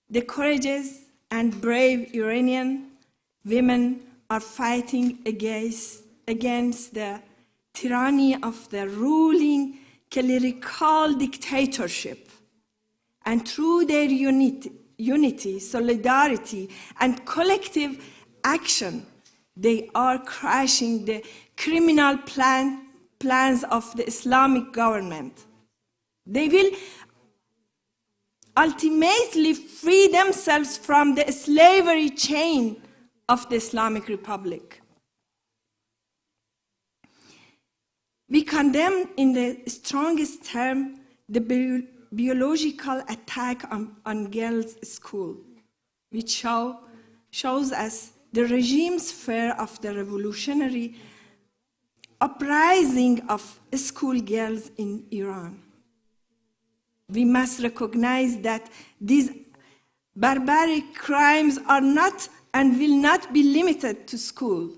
The courageous and brave Iranian women are fighting against the tyranny of the ruling clerical dictatorship. And through their unity, solidarity, and collective action, they are crushing the criminal plans of the Islamic government. They will ultimately free themselves from the slavery chain of the Islamic Republic. We condemn in the strongest term the biological attack on girls' school, which shows us the regime's fear of the revolutionary uprising of schoolgirls in Iran. We must recognize that these barbaric crimes are not and will not be limited to school.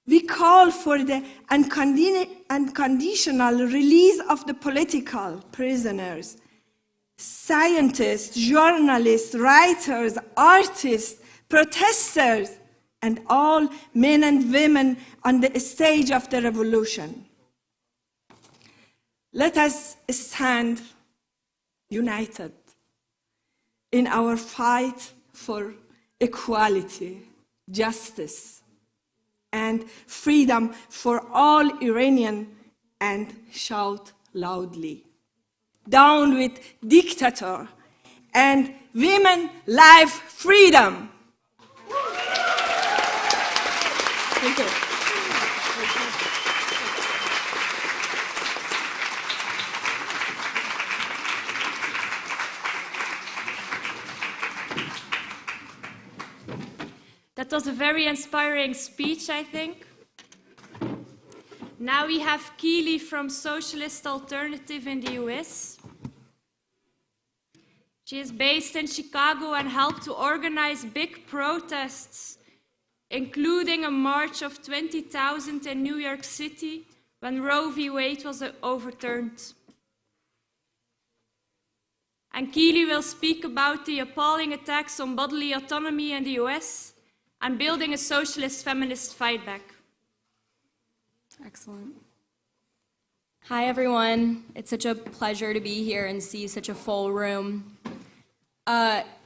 We call for the unconditional release of the political prisoners, scientists, journalists, writers, artists, protesters, and all men and women on the stage of the revolution. Let us stand united in our fight for equality, justice, and freedom for all Iranians, and shout loudly, down with dictator, and women, life, freedom. Thank you. That was a very inspiring speech, I think. Now we have Keely from Socialist Alternative in the US. She is based in Chicago and helped to organize big protests, including a march of 20,000 in New York City when Roe v. Wade was overturned. And Keely will speak about the appalling attacks on bodily autonomy in the US and building a socialist-feminist fight back. Excellent. Hi, everyone. It's such a pleasure to be here and see such a full room.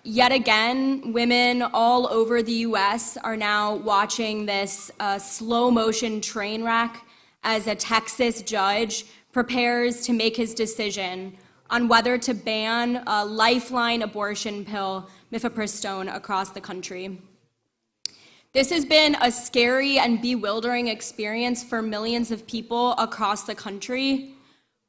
Yet again, women all over the US are now watching this slow-motion train wreck as a Texas judge prepares to make his decision on whether to ban a lifeline abortion pill, mifepristone, across the country. This has been a scary and bewildering experience for millions of people across the country.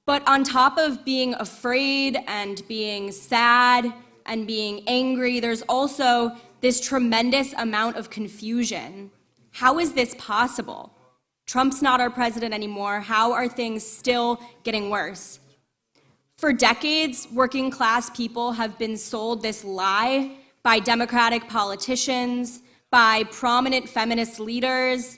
But on top of being afraid and being sad and being angry, there's also this tremendous amount of confusion. How is this possible? Trump's not our president anymore. How are things still getting worse? For decades, working class people have been sold this lie by Democratic politicians, by prominent feminist leaders,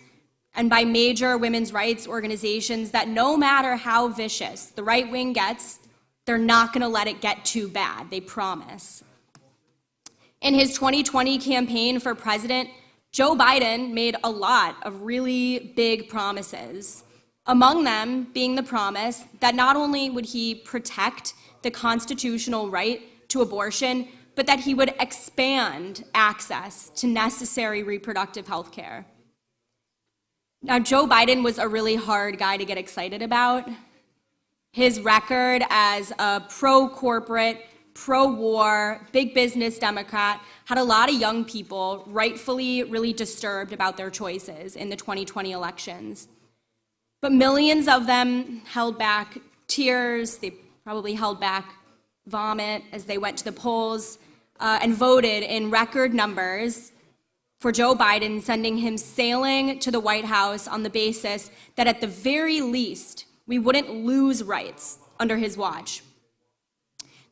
and by major women's rights organizations that no matter how vicious the right wing gets, they're not going to let it get too bad, they promise. In his 2020 campaign for president, Joe Biden made a lot of really big promises, among them being the promise that not only would he protect the constitutional right to abortion, but that he would expand access to necessary reproductive health care. Now, Joe Biden was a really hard guy to get excited about. His record as a pro-corporate, pro-war, big business Democrat had a lot of young people rightfully really disturbed about their choices in the 2020 elections. But millions of them held back tears, they probably held back vomit as they went to the polls and voted in record numbers for Joe Biden, sending him sailing to the White House on the basis that at the very least, we wouldn't lose rights under his watch.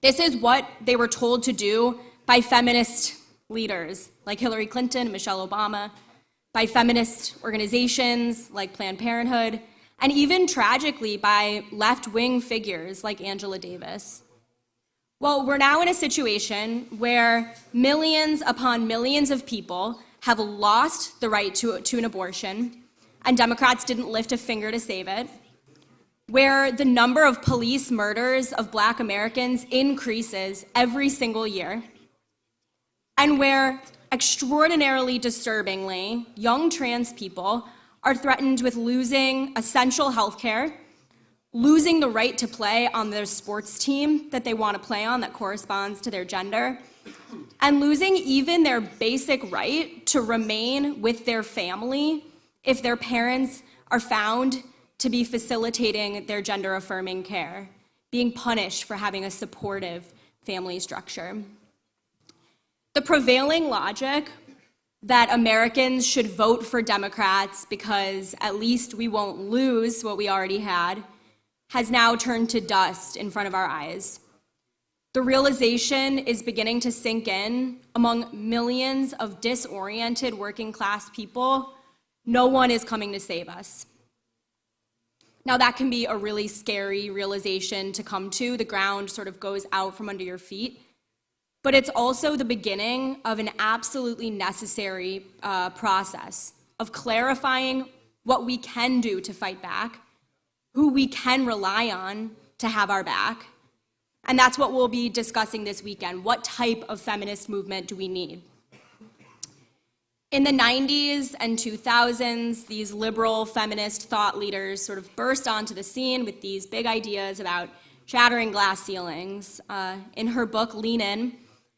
This is what they were told to do by feminist leaders like Hillary Clinton, Michelle Obama, by feminist organizations like Planned Parenthood, and even tragically by left-wing figures like Angela Davis. Well, we're now in a situation where millions upon millions of people have lost the right to an abortion, and Democrats didn't lift a finger to save it, where the number of police murders of Black Americans increases every single year, and where, extraordinarily disturbingly, young trans people are threatened with losing essential health care, losing the right to play on their sports team that they want to play on that corresponds to their gender, and losing even their basic right to remain with their family if their parents are found to be facilitating their gender-affirming care, being punished for having a supportive family structure. The prevailing logic that Americans should vote for Democrats because at least we won't lose what we already had has now turned to dust in front of our eyes. The realization is beginning to sink in among millions of disoriented working-class people. No one is coming to save us. Now, that can be a really scary realization to come to. The ground sort of goes out from under your feet. But it's also the beginning of an absolutely necessary process of clarifying what we can do to fight back, who we can rely on to have our back. And that's what we'll be discussing this weekend. What type of feminist movement do we need? In the 90s and 2000s, these liberal feminist thought leaders sort of burst onto the scene with these big ideas about shattering glass ceilings. In her book, Lean In,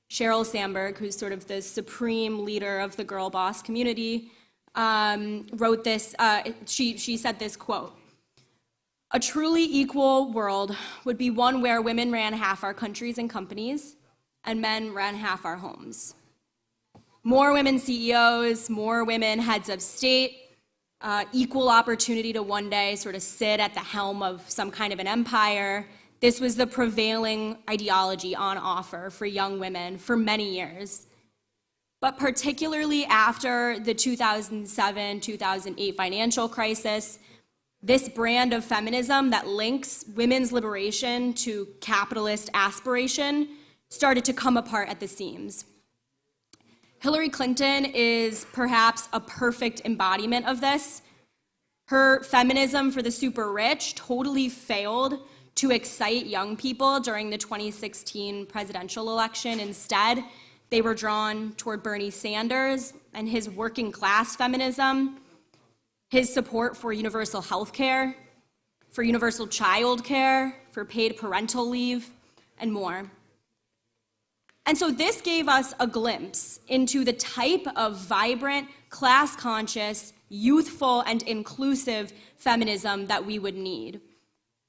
Sheryl Sandberg, who's sort of the supreme leader of the girl boss community, wrote this, she said this quote, "A truly equal world would be one where women ran half our countries and companies and men ran half our homes. More women CEOs, more women heads of state, equal opportunity to one day sort of sit at the helm of some kind of an empire." This was the prevailing ideology on offer for young women for many years. But particularly after the 2007-2008 financial crisis, this brand of feminism that links women's liberation to capitalist aspiration started to come apart at the seams. Hillary Clinton is perhaps a perfect embodiment of this. Her feminism for the super rich totally failed to excite young people during the 2016 presidential election. Instead, they were drawn toward Bernie Sanders and his working class feminism, his support for universal health care, for universal child care, for paid parental leave, and more. And so this gave us a glimpse into the type of vibrant, class-conscious, youthful, and inclusive feminism that we would need.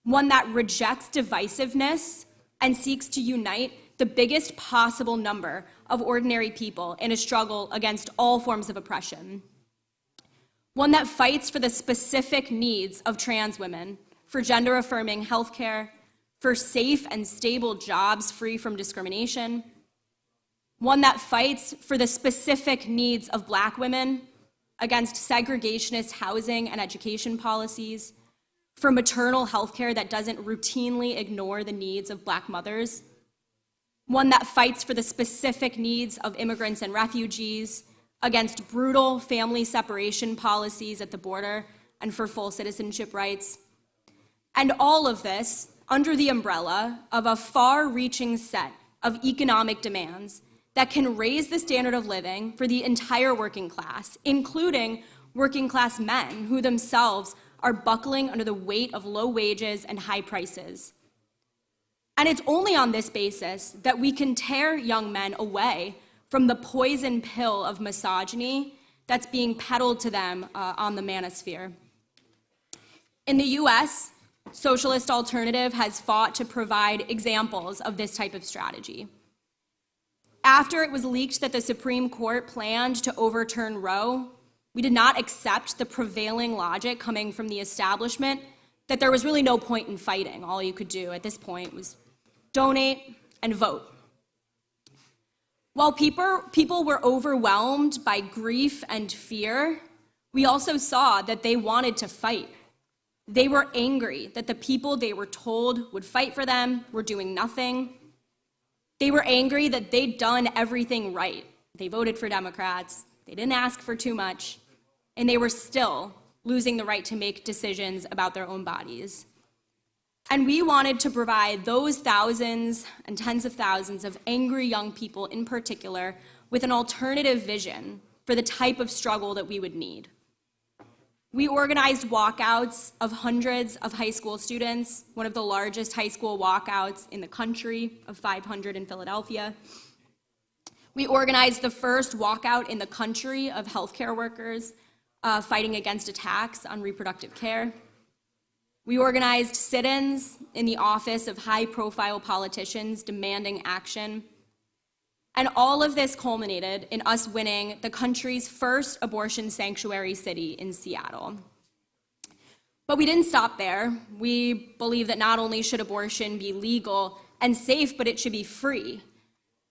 One that rejects divisiveness and seeks to unite the biggest possible number of ordinary people in a struggle against all forms of oppression. One that fights for the specific needs of trans women, for gender-affirming healthcare, for safe and stable jobs free from discrimination. One that fights for the specific needs of Black women against segregationist housing and education policies, for maternal health care that doesn't routinely ignore the needs of Black mothers. One that fights for the specific needs of immigrants and refugees, against brutal family separation policies at the border, and for full citizenship rights. And all of this under the umbrella of a far-reaching set of economic demands that can raise the standard of living for the entire working class, including working class men who themselves are buckling under the weight of low wages and high prices. And it's only on this basis that we can tear young men away from the poison pill of misogyny that's being peddled to them on the manosphere. In the US, Socialist Alternative has fought to provide examples of this type of strategy. After it was leaked that the Supreme Court planned to overturn Roe, we did not accept the prevailing logic coming from the establishment that there was really no point in fighting. All you could do at this point was donate and vote. While people were overwhelmed by grief and fear, we also saw that they wanted to fight. They were angry that the people they were told would fight for them were doing nothing. They were angry that they'd done everything right. They voted for Democrats, they didn't ask for too much, and they were still losing the right to make decisions about their own bodies. And we wanted to provide those thousands and tens of thousands of angry young people in particular with an alternative vision for the type of struggle that we would need. We organized walkouts of hundreds of high school students, one of the largest high school walkouts in the country, of 500 in Philadelphia. We organized the first walkout in the country of healthcare workers fighting against attacks on reproductive care. We organized sit-ins in the office of high-profile politicians demanding action. And all of this culminated in us winning the country's first abortion sanctuary city in Seattle. But we didn't stop there. We believe that not only should abortion be legal and safe, but it should be free.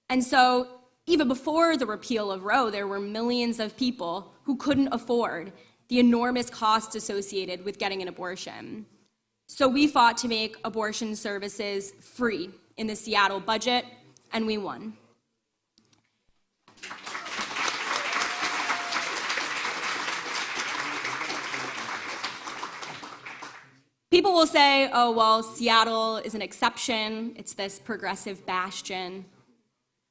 And so even before the repeal of Roe, there were millions of people who couldn't afford the enormous costs associated with getting an abortion. So we fought to make abortion services free in the Seattle budget, and we won. People will say, oh, well, Seattle is an exception. It's this progressive bastion.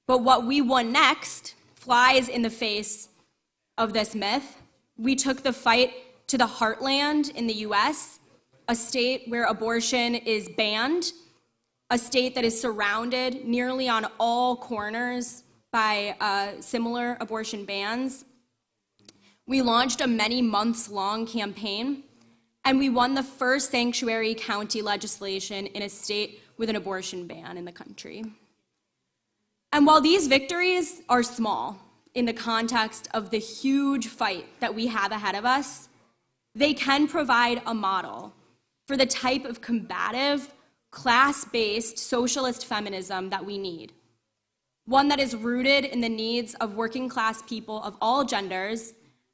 But what we won next flies in the face of this myth. We took the fight to the heartland in the US, a state where abortion is banned, a state that is surrounded nearly on all corners by similar abortion bans. We launched a many months long campaign, and we won the first sanctuary county legislation in a state with an abortion ban in the country. And while these victories are small in the context of the huge fight that we have ahead of us, they can provide a model for the type of combative, class-based socialist feminism that we need. One that is rooted in the needs of working class people of all genders,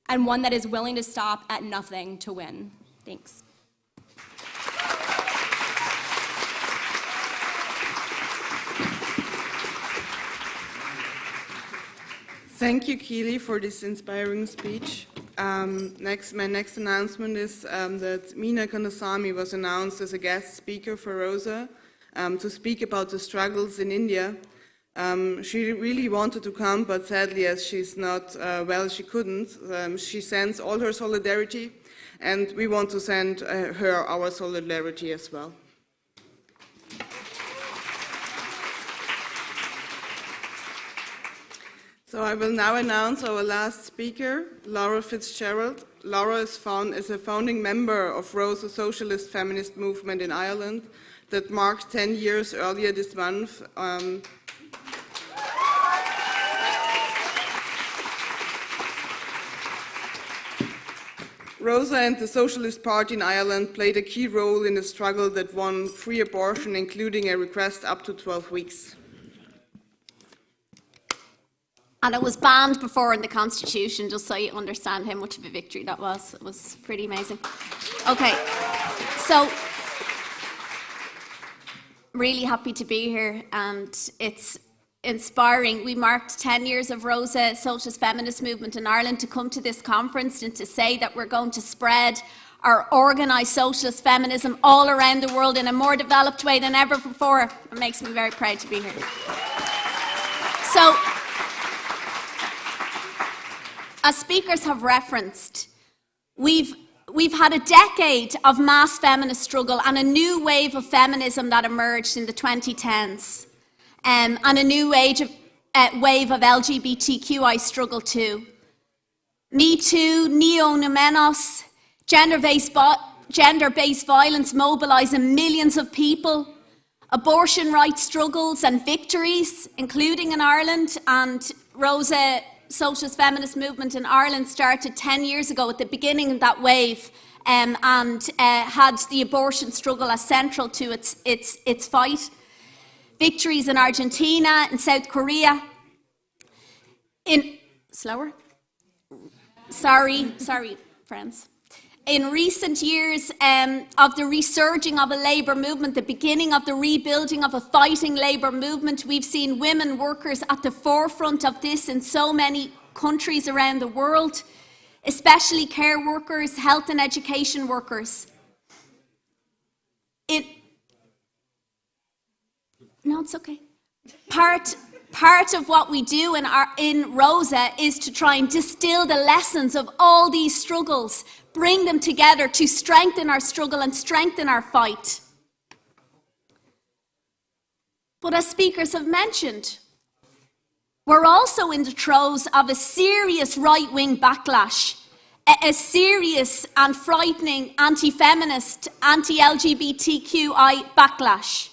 and one that is willing to stop at nothing to win. Thanks. Thank you, Keely, for this inspiring speech. My next announcement is that Meena Kandasamy was announced as a guest speaker for Rosa to speak about the struggles in India. She really wanted to come, but sadly, as she's not well, she couldn't. She sends all her solidarity, and we want to send her our solidarity as well. So I will now announce our last speaker, Laura Fitzgerald. Laura is a founding member of Rosa socialist-feminist movement in Ireland that marked 10 years earlier this month. Rosa and the Socialist Party in Ireland played a key role in the struggle that won free abortion, including a request up to 12 weeks. And it was banned before in the Constitution, just so you understand how much of a victory that was. It was pretty amazing. Okay, so really happy to be here, and it's inspiring. We marked 10 years of Rosa socialist feminist movement in Ireland to come to this conference and to say that we're going to spread our organised socialist feminism all around the world in a more developed way than ever before. It makes me very proud to be here. So, as speakers have referenced, we've had a decade of mass feminist struggle and a new wave of feminism that emerged in the 2010s, and a new wave of LGBTQI struggle too. Me Too, Neo-Numenos, gender-based violence mobilising millions of people, abortion rights struggles and victories, including in Ireland, and Rosa socialist feminist movement in Ireland started 10 years ago at the beginning of that wave, and had the abortion struggle as central to its fight. Victories in Argentina and South Korea. Slower? Sorry, friends. In recent years of the resurging of a labour movement, the beginning of the rebuilding of a fighting labour movement, we've seen women workers at the forefront of this in so many countries around the world, especially care workers, health and education workers. No, it's okay. Part of what we do in Rosa is to try and distill the lessons of all these struggles, bring them together to strengthen our struggle and strengthen our fight. But as speakers have mentioned, we're also in the throes of a serious right-wing backlash, a serious and frightening anti-feminist, anti-LGBTQI backlash.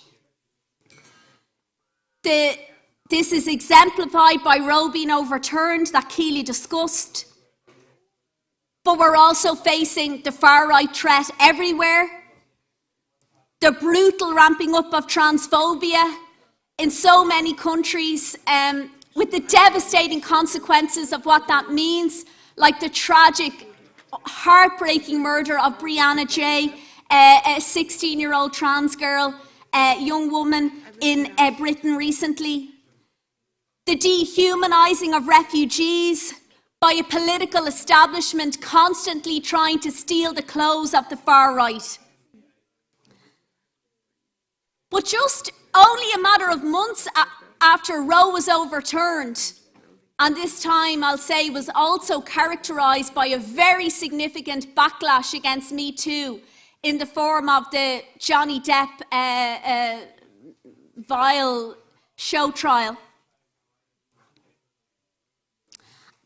This is exemplified by Roe being overturned, that Keely discussed. But we're also facing the far-right threat everywhere, the brutal ramping up of transphobia in so many countries, with the devastating consequences of what that means, like the tragic, heartbreaking murder of Brianna J., a 16-year-old trans girl, young woman in Britain recently. The dehumanising of refugees by a political establishment constantly trying to steal the clothes of the far right. But just only a matter of months after Roe was overturned, and this time I'll say was also characterised by a very significant backlash against Me Too in the form of the Johnny Depp vile show trial.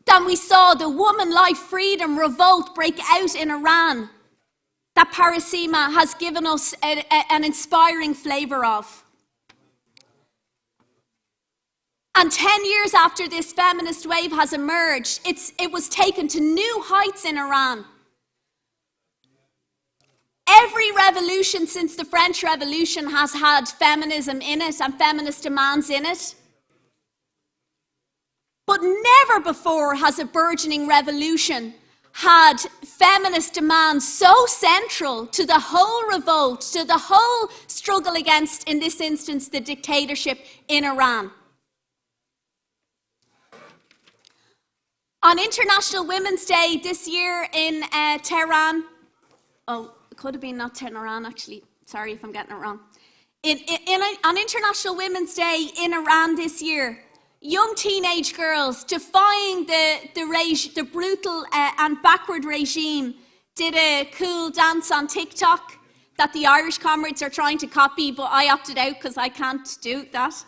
Then we saw the Woman Life Freedom revolt break out in Iran that Parasima has given us an inspiring flavour of. And 10 years after this feminist wave has emerged, it was taken to new heights in Iran. Every revolution since the French Revolution has had feminism in it and feminist demands in it. But never before has a burgeoning revolution had feminist demands so central to the whole revolt, to the whole struggle against, in this instance, the dictatorship in Iran. On International Women's Day this year in Tehran, it could have been not Tehran actually, sorry if I'm getting it wrong. On International Women's Day in Iran this year, young teenage girls defying the brutal and backward regime did a cool dance on TikTok that the Irish comrades are trying to copy, but I opted out because I can't do that.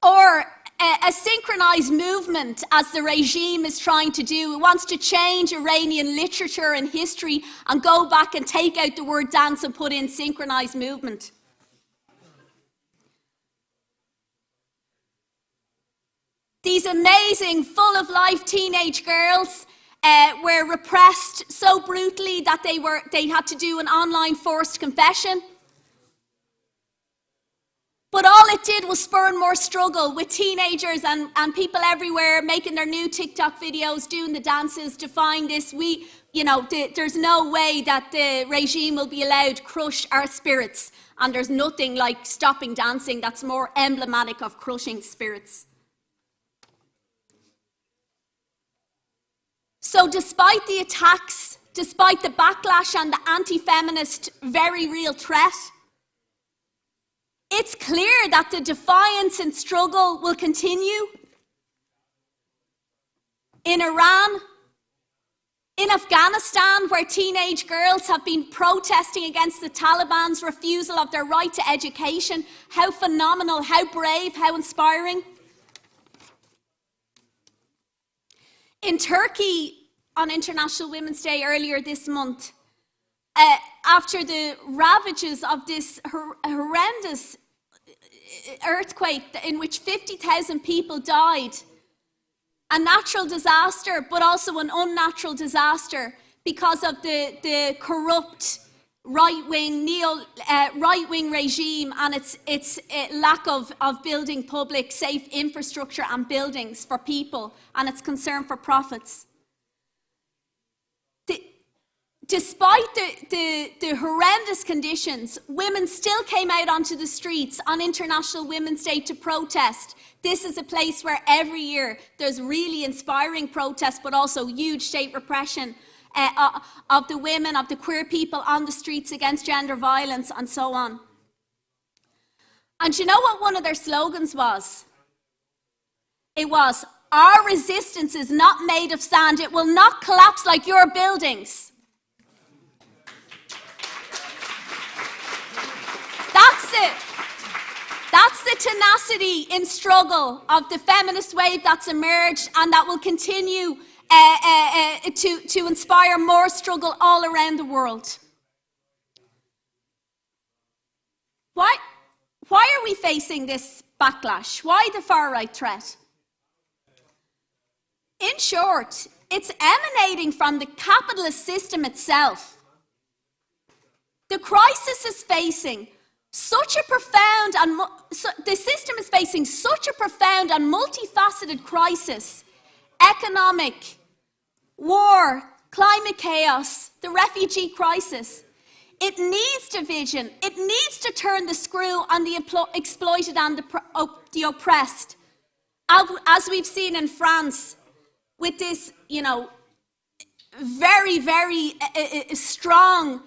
Or a synchronized movement, as the regime is trying to do. It wants to change Iranian literature and history and go back and take out the word dance and put in synchronized movement. These amazing, full of life teenage girls were repressed so brutally that they had to do an online forced confession. But all it did was spur more struggle with teenagers and people everywhere making their new TikTok videos, doing the dances, defying this. There's no way that the regime will be allowed to crush our spirits. And there's nothing like stopping dancing that's more emblematic of crushing spirits. So despite the attacks, despite the backlash and the anti-feminist very real threat, it's clear that the defiance and struggle will continue. In Iran, in Afghanistan, where teenage girls have been protesting against the Taliban's refusal of their right to education. How phenomenal, how brave, how inspiring. In Turkey, on International Women's Day earlier this month, after the ravages of this horrendous earthquake in which 50,000 people died, a natural disaster, but also an unnatural disaster because of the corrupt right-wing right-wing regime and its lack of building public safe infrastructure and buildings for people and its concern for profits. Despite the horrendous conditions, women still came out onto the streets on International Women's Day to protest. This is a place where every year there's really inspiring protests, but also huge state repression of the women, of the queer people on the streets against gender violence and so on. And you know what one of their slogans was? It was, "Our resistance is not made of sand. It will not collapse like your buildings." That's it. That's the tenacity in struggle of the feminist wave that's emerged and that will continue to inspire more struggle all around the world. Why are we facing this backlash? Why the far-right threat? In short, it's emanating from the capitalist system itself. The crisis is facing such a profound and the system is facing such a profound and multifaceted crisis: economic, war, climate chaos, the refugee crisis. It needs division. It needs to turn the screw on the exploited and the oppressed, as we've seen in France with this, very, very strong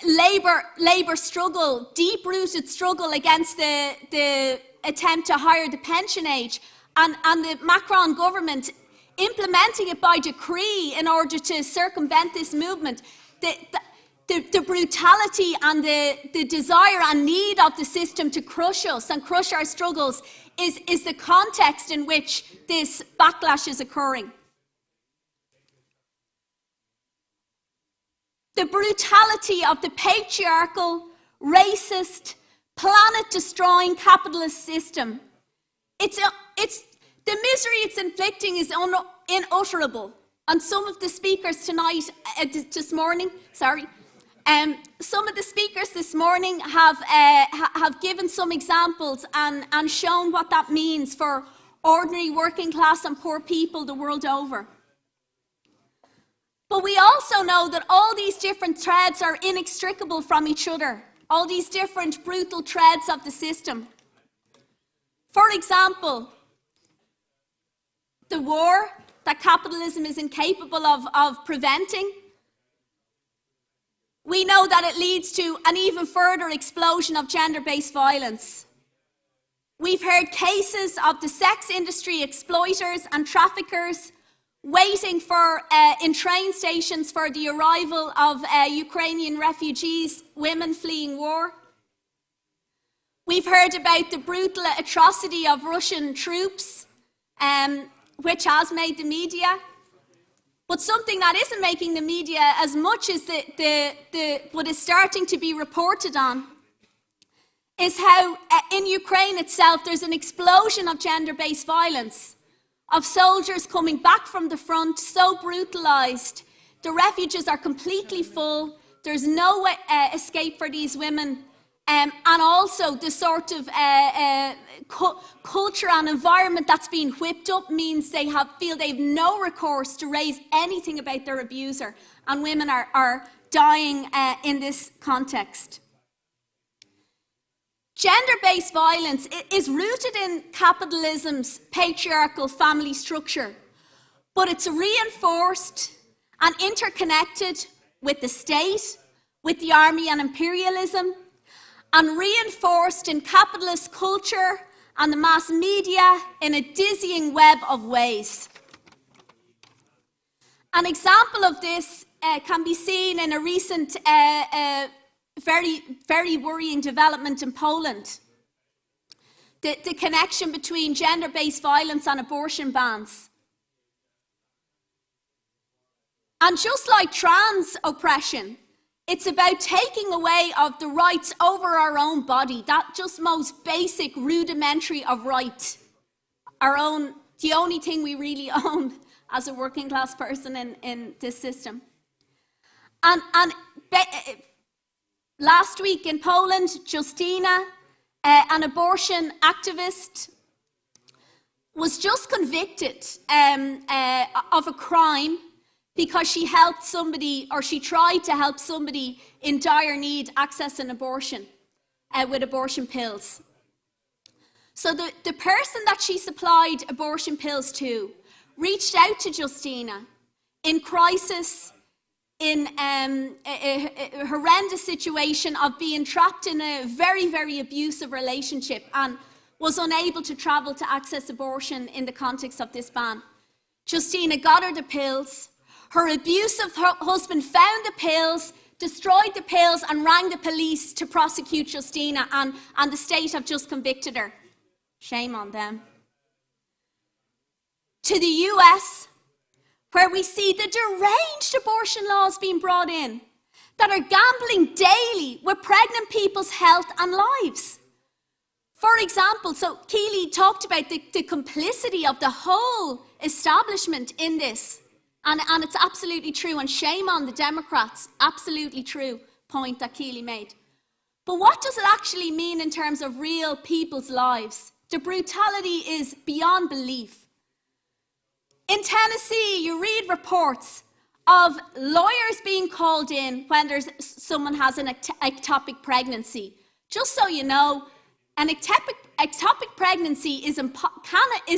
labour struggle, deep-rooted struggle against the attempt to higher the pension age, and the Macron government implementing it by decree in order to circumvent this movement. The brutality and the desire and need of the system to crush us and crush our struggles is the context in which this backlash is occurring. The brutality of the patriarchal, racist, planet-destroying capitalist system. The misery it's inflicting is unutterable. And some of the speakers tonight, some of the speakers this morning have given some examples and shown what that means for ordinary working class and poor people the world over. But we also know that all these different threads are inextricable from each other, all these different brutal threads of the system. For example, the war that capitalism is incapable of preventing. We know that it leads to an even further explosion of gender-based violence. We've heard cases of the sex industry exploiters and traffickers waiting in train stations for the arrival of Ukrainian refugees, women fleeing war. We've heard about the brutal atrocity of Russian troops, which has made the media. But something that isn't making the media as much as what is starting to be reported on is how in Ukraine itself there's an explosion of gender-based violence, of soldiers coming back from the front so brutalized. The refuges are completely full. There's no escape for these women. And also the sort of culture and environment that's being whipped up means they feel they have no recourse to raise anything about their abuser. And women are dying in this context. Gender-based violence is rooted in capitalism's patriarchal family structure, but it's reinforced and interconnected with the state, with the army and imperialism, and reinforced in capitalist culture and the mass media in a dizzying web of ways. An example of this can be seen in a recent very, very worrying development in Poland. The connection between gender-based violence and abortion bans. And just like trans oppression, it's about taking away of the rights over our own body, that just most basic rudimentary of right. The only thing we really own as a working class person in this system. And Last week in Poland, Justina, an abortion activist, was just convicted of a crime because she helped somebody, or she tried to help somebody in dire need access an abortion with abortion pills. So the person that she supplied abortion pills to reached out to Justina in crisis, in a horrendous situation of being trapped in a very, very abusive relationship, and was unable to travel to access abortion in the context of this ban. Justina got her the pills. Her abusive husband found the pills, destroyed the pills, and rang the police to prosecute Justina, and the state have just convicted her. Shame on them. To the US, where we see the deranged abortion laws being brought in that are gambling daily with pregnant people's health and lives. For example, so Keely talked about the complicity of the whole establishment in this, and it's absolutely true, and shame on the Democrats, absolutely true point that Keely made. But what does it actually mean in terms of real people's lives? The brutality is beyond belief. In Tennessee, you read reports of lawyers being called in when someone has an ectopic pregnancy. Just so you know, an ectopic pregnancy is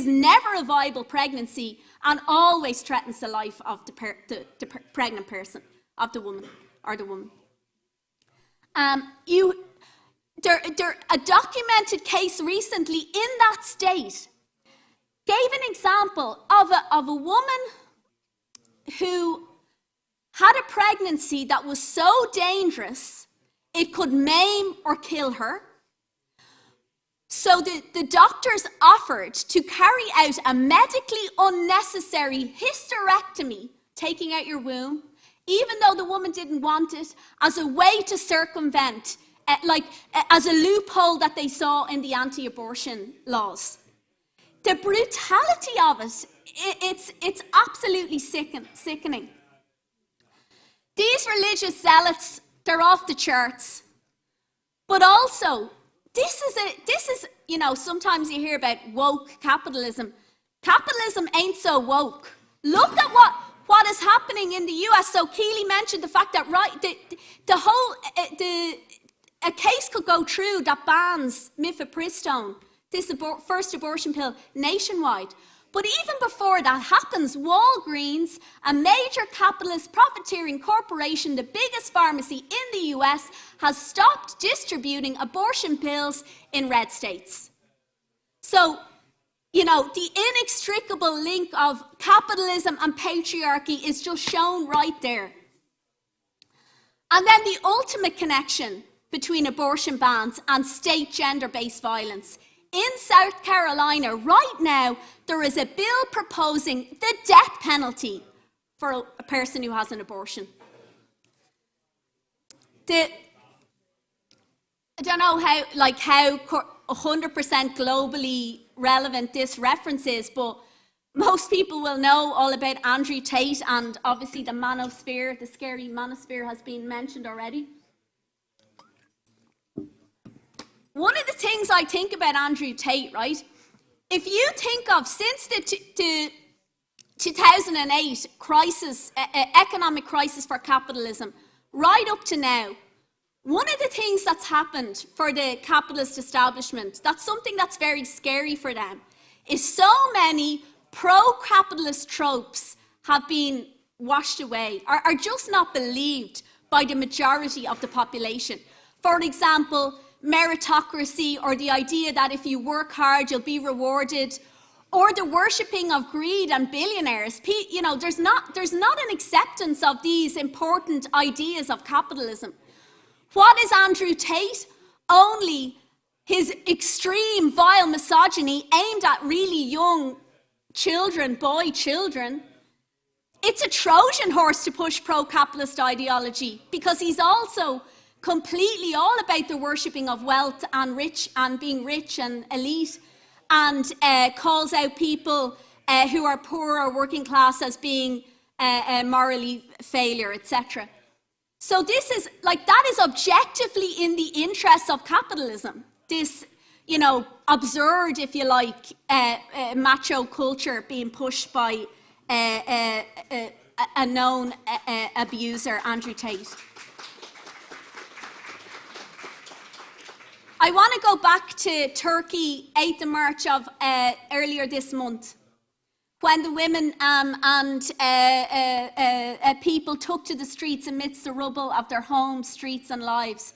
never a viable pregnancy and always threatens the life of the pregnant person, of the woman or the woman. A documented case recently in that state gave an example of a woman who had a pregnancy that was so dangerous it could maim or kill her. So the doctors offered to carry out a medically unnecessary hysterectomy, taking out your womb, even though the woman didn't want it, as a way to circumvent, as a loophole that they saw in the anti-abortion laws. The brutality of it, it's absolutely sickening. These religious zealots, they're off the charts. But also, this is, you know, sometimes you hear about woke capitalism. Capitalism ain't so woke. Look at what is happening in the US. So Keely mentioned the fact that a case could go through that bans mifepristone, this first abortion pill, nationwide. But even before that happens, Walgreens, a major capitalist profiteering corporation, the biggest pharmacy in the US, has stopped distributing abortion pills in red states. So, you know, the inextricable link of capitalism and patriarchy is just shown right there. And then the ultimate connection between abortion bans and state gender-based violence. In South Carolina, right now, there is a bill proposing the death penalty for a person who has an abortion. I don't know how 100% globally relevant this reference is, but most people will know all about Andrew Tate, and obviously the manosphere, the scary manosphere has been mentioned already. One of the things I think about Andrew Tate, right? If you think of since the 2008 crisis, economic crisis for capitalism, right up to now, one of the things that's happened for the capitalist establishment, that's something that's very scary for them, is so many pro-capitalist tropes have been washed away, are just not believed by the majority of the population. For example, meritocracy, or the idea that if you work hard, you'll be rewarded, or the worshipping of greed and billionaires. You know, there's not an acceptance of these important ideas of capitalism. What is Andrew Tate? Only his extreme, vile misogyny aimed at really young children, boy children. It's a Trojan horse to push pro-capitalist ideology, because he's also completely all about the worshipping of wealth and rich and being rich and elite, and calls out people who are poor or working class as being morally failure, etc. So this is, like, that is objectively in the interests of capitalism. This, you know, absurd, if you like, macho culture being pushed by a known abuser, Andrew Tate. I want to go back to Turkey, 8th of March of earlier this month, when the women and people took to the streets amidst the rubble of their homes, streets and lives.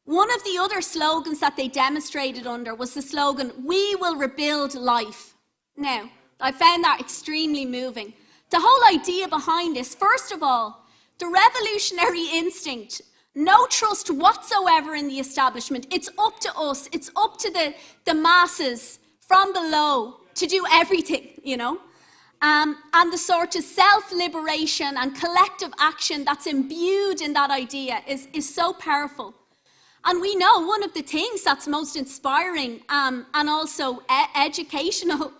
One of the other slogans that they demonstrated under was the slogan, "We will rebuild life." Now, I found that extremely moving. The whole idea behind this, first of all, the revolutionary instinct, no trust whatsoever in the establishment. It's up to us, it's up to the masses from below to do everything, you know. And the sort of self-liberation and collective action that's imbued in that idea is so powerful. And we know one of the things that's most inspiring and also educational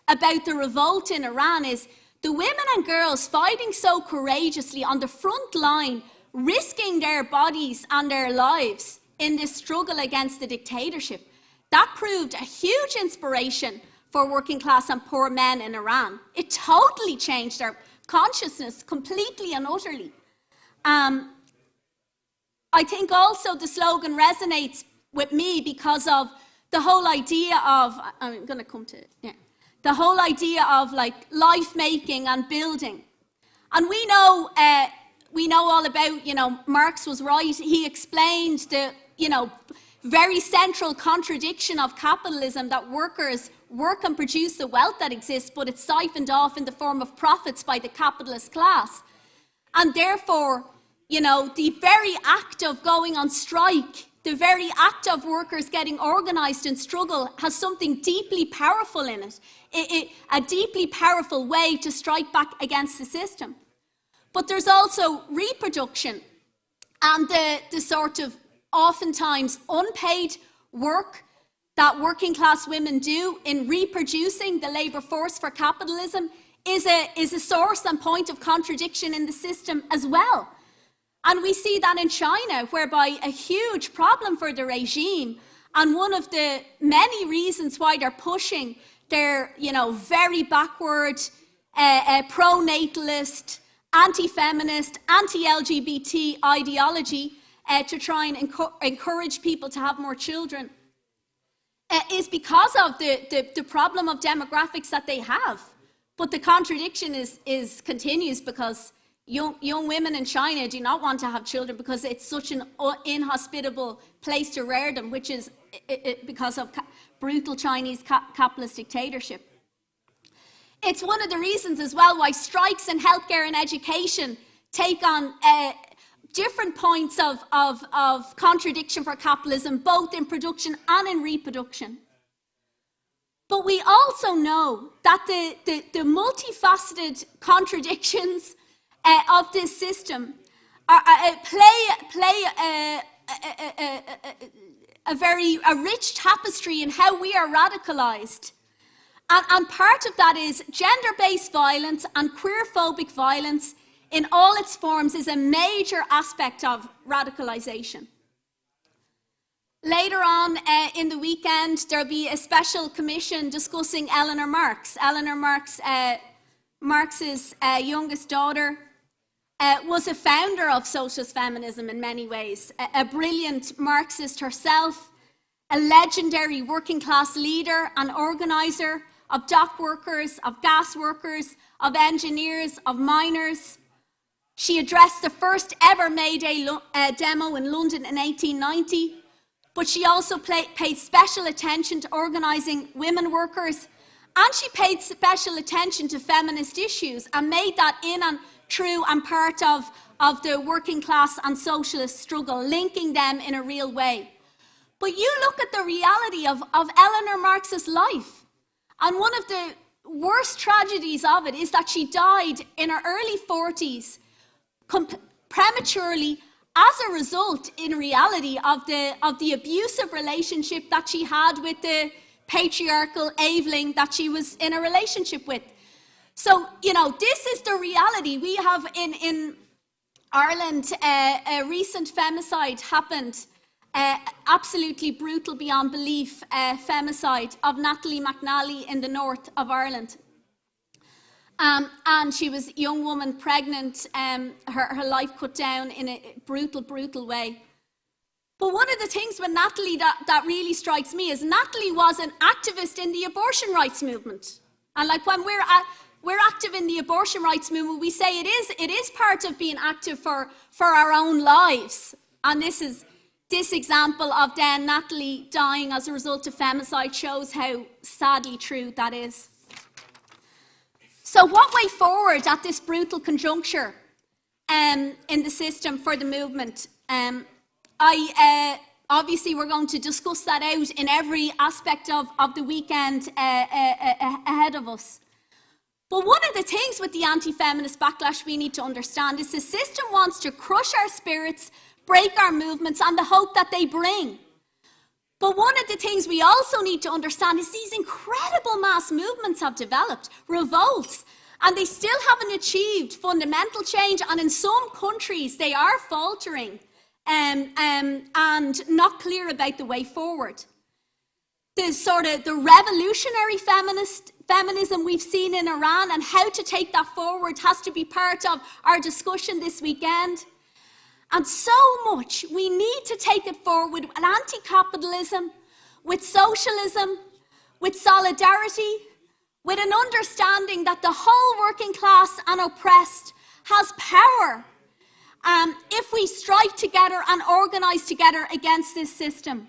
about the revolt in Iran is the women and girls fighting so courageously on the front line, risking their bodies and their lives in this struggle against the dictatorship. That proved a huge inspiration for working class and poor men in Iran. It totally changed their consciousness completely and utterly. I think also the slogan resonates with me because of the whole idea of, I'm going to come to it, yeah, the whole idea of like life making and building. And we know all about, you know, Marx was right. He explained the, you know, very central contradiction of capitalism, that workers work and produce the wealth that exists, but it's siphoned off in the form of profits by the capitalist class. And therefore, you know, the very act of going on strike, the very act of workers getting organised in struggle has something deeply powerful in it, a deeply powerful way to strike back against the system. But there's also reproduction and the sort of oftentimes unpaid work that working class women do in reproducing the labour force for capitalism is a source and point of contradiction in the system as well. And we see that in China, whereby a huge problem for the regime, and one of the many reasons why they're pushing their, you know, very backward, pro-natalist, anti-feminist, anti-LGBT ideology to try and encourage people to have more children, is because of the problem of demographics that they have. But the contradiction continues because young women in China do not want to have children because it's such an inhospitable place to rear them, which is because of brutal Chinese capitalist dictatorship. It's one of the reasons as well why strikes in healthcare and education take on different points of contradiction for capitalism, both in production and in reproduction. But we also know that the multifaceted contradictions of this system play a rich tapestry in how we are radicalised. And part of that is gender-based violence and queer-phobic violence in all its forms is a major aspect of radicalisation. Later on in the weekend, there'll be a special commission discussing Eleanor Marx. Eleanor Marx, Marx's youngest daughter, was a founder of socialist feminism in many ways, a brilliant Marxist herself, a legendary working class leader and organiser of dock workers, of gas workers, of engineers, of miners. She addressed the first ever May Day demo in London in 1890, but she also paid special attention to organising women workers, and she paid special attention to feminist issues and made that in and true and part of the working class and socialist struggle, linking them in a real way. But you look at the reality of Eleanor Marx's life, and one of the worst tragedies of it is that she died in her early 40s, prematurely, as a result, in reality, of the abusive relationship that she had with the patriarchal Aveling that she was in a relationship with. So, you know, this is the reality. We have in Ireland, a recent femicide happened, absolutely brutal beyond belief, femicide of Natalie McNally in the north of Ireland. And she was a young woman, pregnant, her life cut down in a brutal, brutal way. But one of the things with Natalie that really strikes me is Natalie was an activist in the abortion rights movement. And like when we're active in the abortion rights movement, we say it is part of being active for our own lives. And this example of then Natalie dying as a result of femicide shows how sadly true that is. So what way forward at this brutal conjuncture in the system for the movement? Obviously we're going to discuss that out in every aspect of the weekend ahead of us. But one of the things with the anti-feminist backlash we need to understand is the system wants to crush our spirits, break our movements, and the hope that they bring. But one of the things we also need to understand is these incredible mass movements have developed, revolts, and they still haven't achieved fundamental change, and in some countries they are faltering and not clear about the way forward. The revolutionary feminism we've seen in Iran and how to take that forward has to be part of our discussion this weekend. And so much we need to take it forward with anti-capitalism, with socialism, with solidarity, with an understanding that the whole working class and oppressed has power if we strike together and organise together against this system.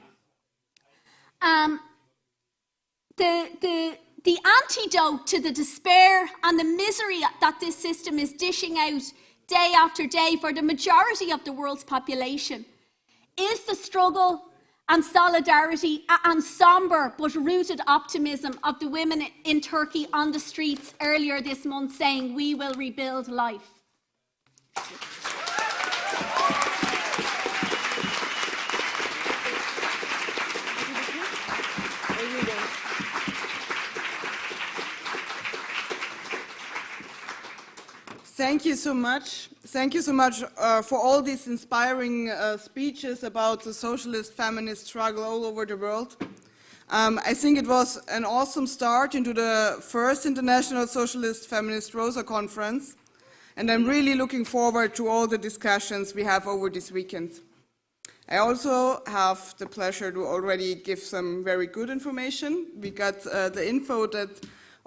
The antidote to the despair and the misery that this system is dishing out day after day for the majority of the world's population is the struggle and solidarity and sombre but rooted optimism of the women in Turkey on the streets earlier this month saying, "We will rebuild life." Thank you so much. Thank you so much for all these inspiring speeches about the socialist feminist struggle all over the world. I think it was an awesome start into the first International Socialist Feminist Rosa Conference, and I'm really looking forward to all the discussions we have over this weekend. I also have the pleasure to already give some very good information. We got the info that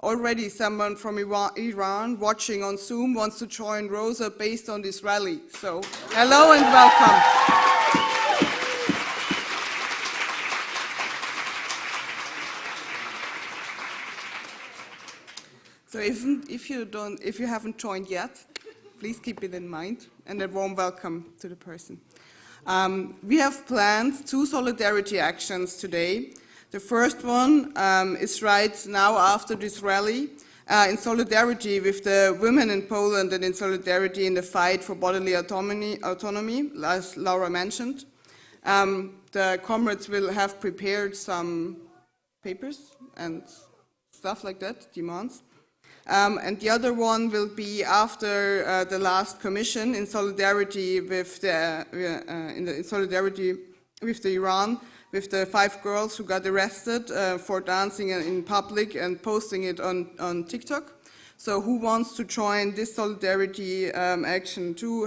already someone from Iran watching on Zoom wants to join Rosa based on this rally. So, hello and welcome. So if you haven't joined yet, please keep it in mind, and a warm welcome to the person. We have planned 2 solidarity actions today. The first one is right now after this rally, in solidarity with the women in Poland and in solidarity in the fight for bodily autonomy, as Laura mentioned. The comrades will have prepared some papers and stuff like that, demands. And the other one will be after the last commission in solidarity with Iran, with the 5 girls who got arrested for dancing in public and posting it on TikTok. So who wants to join this solidarity action too,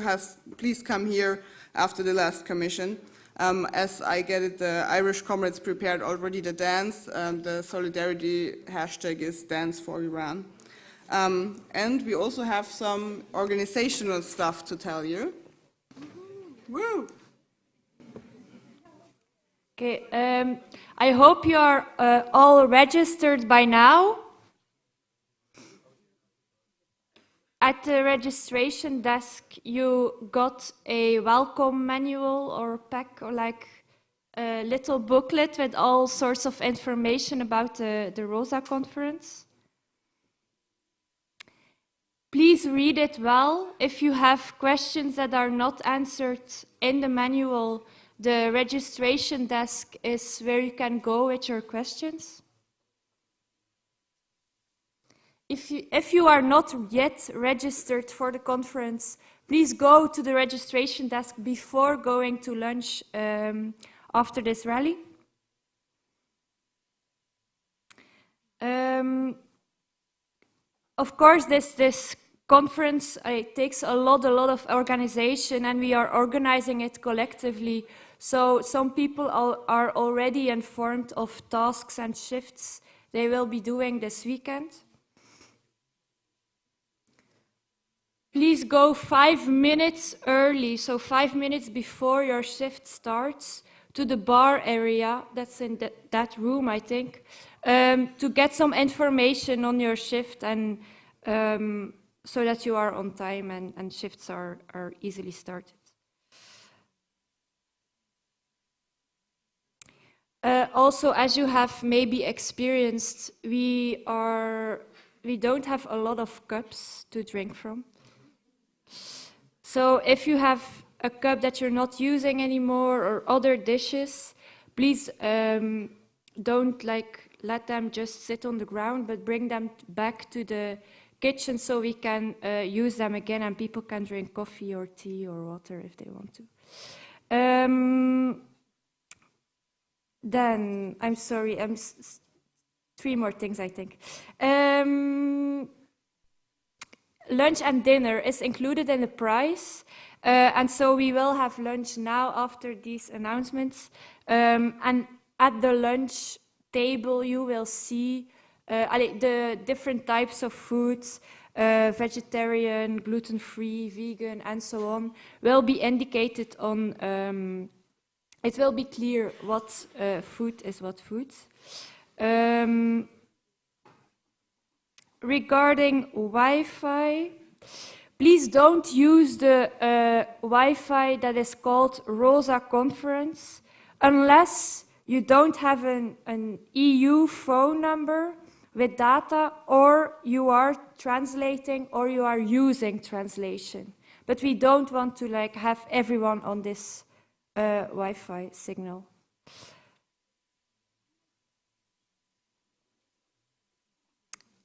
please come here after the last commission. As I get it, the Irish comrades prepared already the dance. The solidarity hashtag is Dance for Iran. And we also have some organizational stuff to tell you. Woo! Okay, I hope you are all registered by now. At the registration desk, you got a welcome manual or pack or like a little booklet with all sorts of information about the Rosa conference. Please read it well. If you have questions that are not answered in the manual, the registration desk is where you can go with your questions. If you are not yet registered for the conference, Please go to the registration desk before going to lunch after this rally. Of course, this conference takes a lot of organization, and we are organizing it collectively. So some people are already informed of tasks and shifts they will be doing this weekend. Please go 5 minutes early, so 5 minutes before your shift starts, to the bar area, that's in that room, I think, to get some information on your shift, and so that you are on time and shifts are easily started. Also, as you have maybe experienced, we don't have a lot of cups to drink from. So if you have a cup that you're not using anymore or other dishes, please don't let them just sit on the ground, but bring them back to the kitchen so we can use them again, and people can drink coffee or tea or water if they want to. Then, I'm sorry, 3 more things, I think. Lunch and dinner is included in the price, and so we will have lunch now after these announcements. And at the lunch table, you will see the different types of foods, vegetarian, gluten-free, vegan, and so on, will be indicated on. It will be clear what food is what food. Regarding Wi-Fi, please don't use the Wi-Fi that is called Rosa Conference unless you don't have an EU phone number with data, or you are translating, or you are using translation. But we don't want to have everyone on this Wi-Fi signal.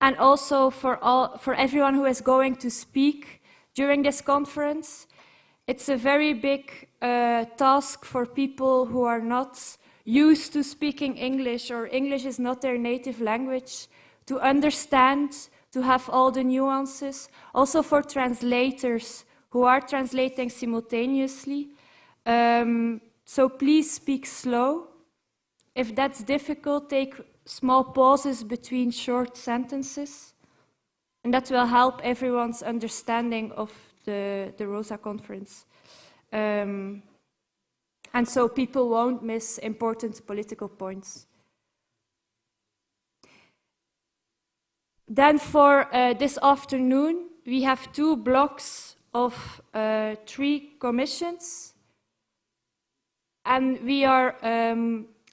And also for everyone who is going to speak during this conference, it's a very big task for people who are not used to speaking English, or English is not their native language, to understand, to have all the nuances. Also for translators who are translating simultaneously. So please speak slow. If that's difficult, take small pauses between short sentences, and that will help everyone's understanding of the Rosa Conference. And so people won't miss important political points. Then for this afternoon, we have 2 blocks of 3 commissions, and we are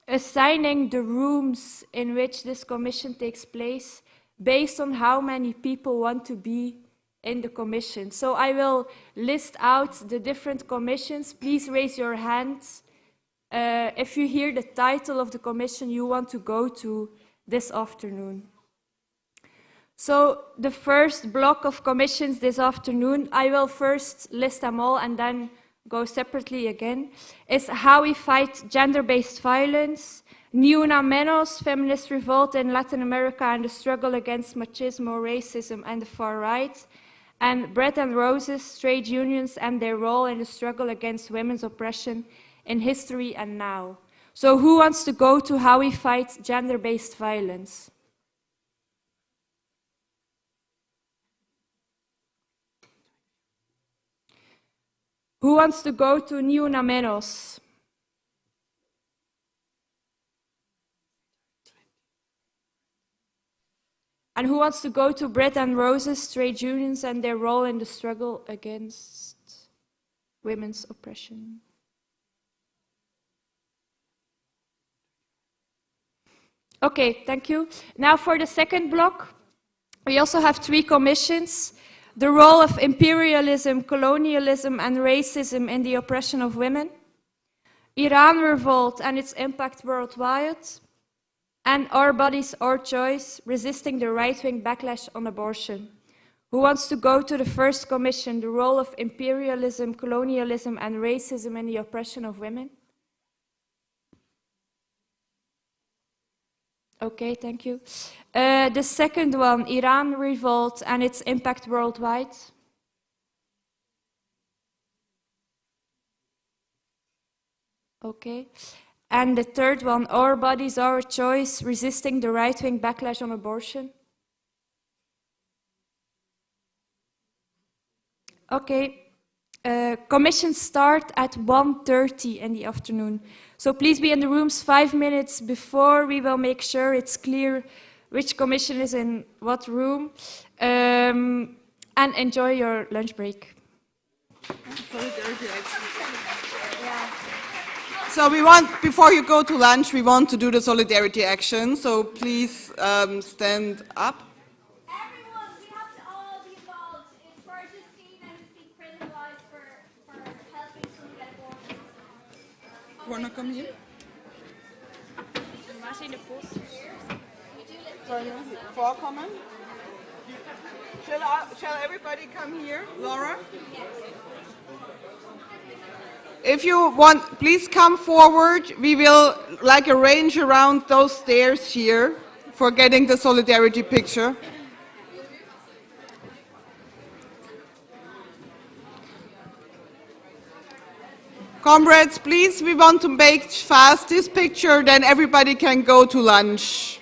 assigning the rooms in which this commission takes place based on how many people want to be in the commission. So I will list out the different commissions. Please raise your hands if you hear the title of the commission you want to go to this afternoon. So the first block of commissions this afternoon, I will first list them all and then go separately again, is How We Fight Gender-Based Violence, Ni Una Menos, Feminist Revolt in Latin America and the Struggle Against Machismo, Racism and the Far Right, and Bread and Roses, Trade Unions and Their Role in the Struggle Against Women's Oppression in History and Now. So who wants to go to How We Fight Gender-Based Violence? Who wants to go to Ni Una Menos? And who wants to go to Bread and Roses, Trade Unions and Their Role in the Struggle Against Women's Oppression? Okay, thank you. Now for the second block, we also have 3 commissions. The role of imperialism, colonialism, and racism in the oppression of women, Iran revolt and its impact worldwide, and Our Bodies, Our Choice, resisting the right-wing backlash on abortion. Who wants to go to the first commission, the role of imperialism, colonialism, and racism in the oppression of women? Okay, thank you. The second one, Iran revolt and its impact worldwide. Okay. And the third one, Our Bodies, Our Choice, resisting the right-wing backlash on abortion. Okay. Commissions start at 1:30 in the afternoon. So please be in the rooms 5 minutes before. We will make sure it's clear which commission is in what room. And enjoy your lunch break. So we want, before you go to lunch, we want to do the solidarity action. So please stand up. Everyone, we have to all be involved. It's for Justine and it's being criminalized for helping someone get abortions. Want to come here? Voorkomen. Shall everybody come here? Laura? If you want, please come forward. We will arrange around those stairs here for getting the solidarity picture. Comrades, please, we want to make fast this picture, then everybody can go to lunch.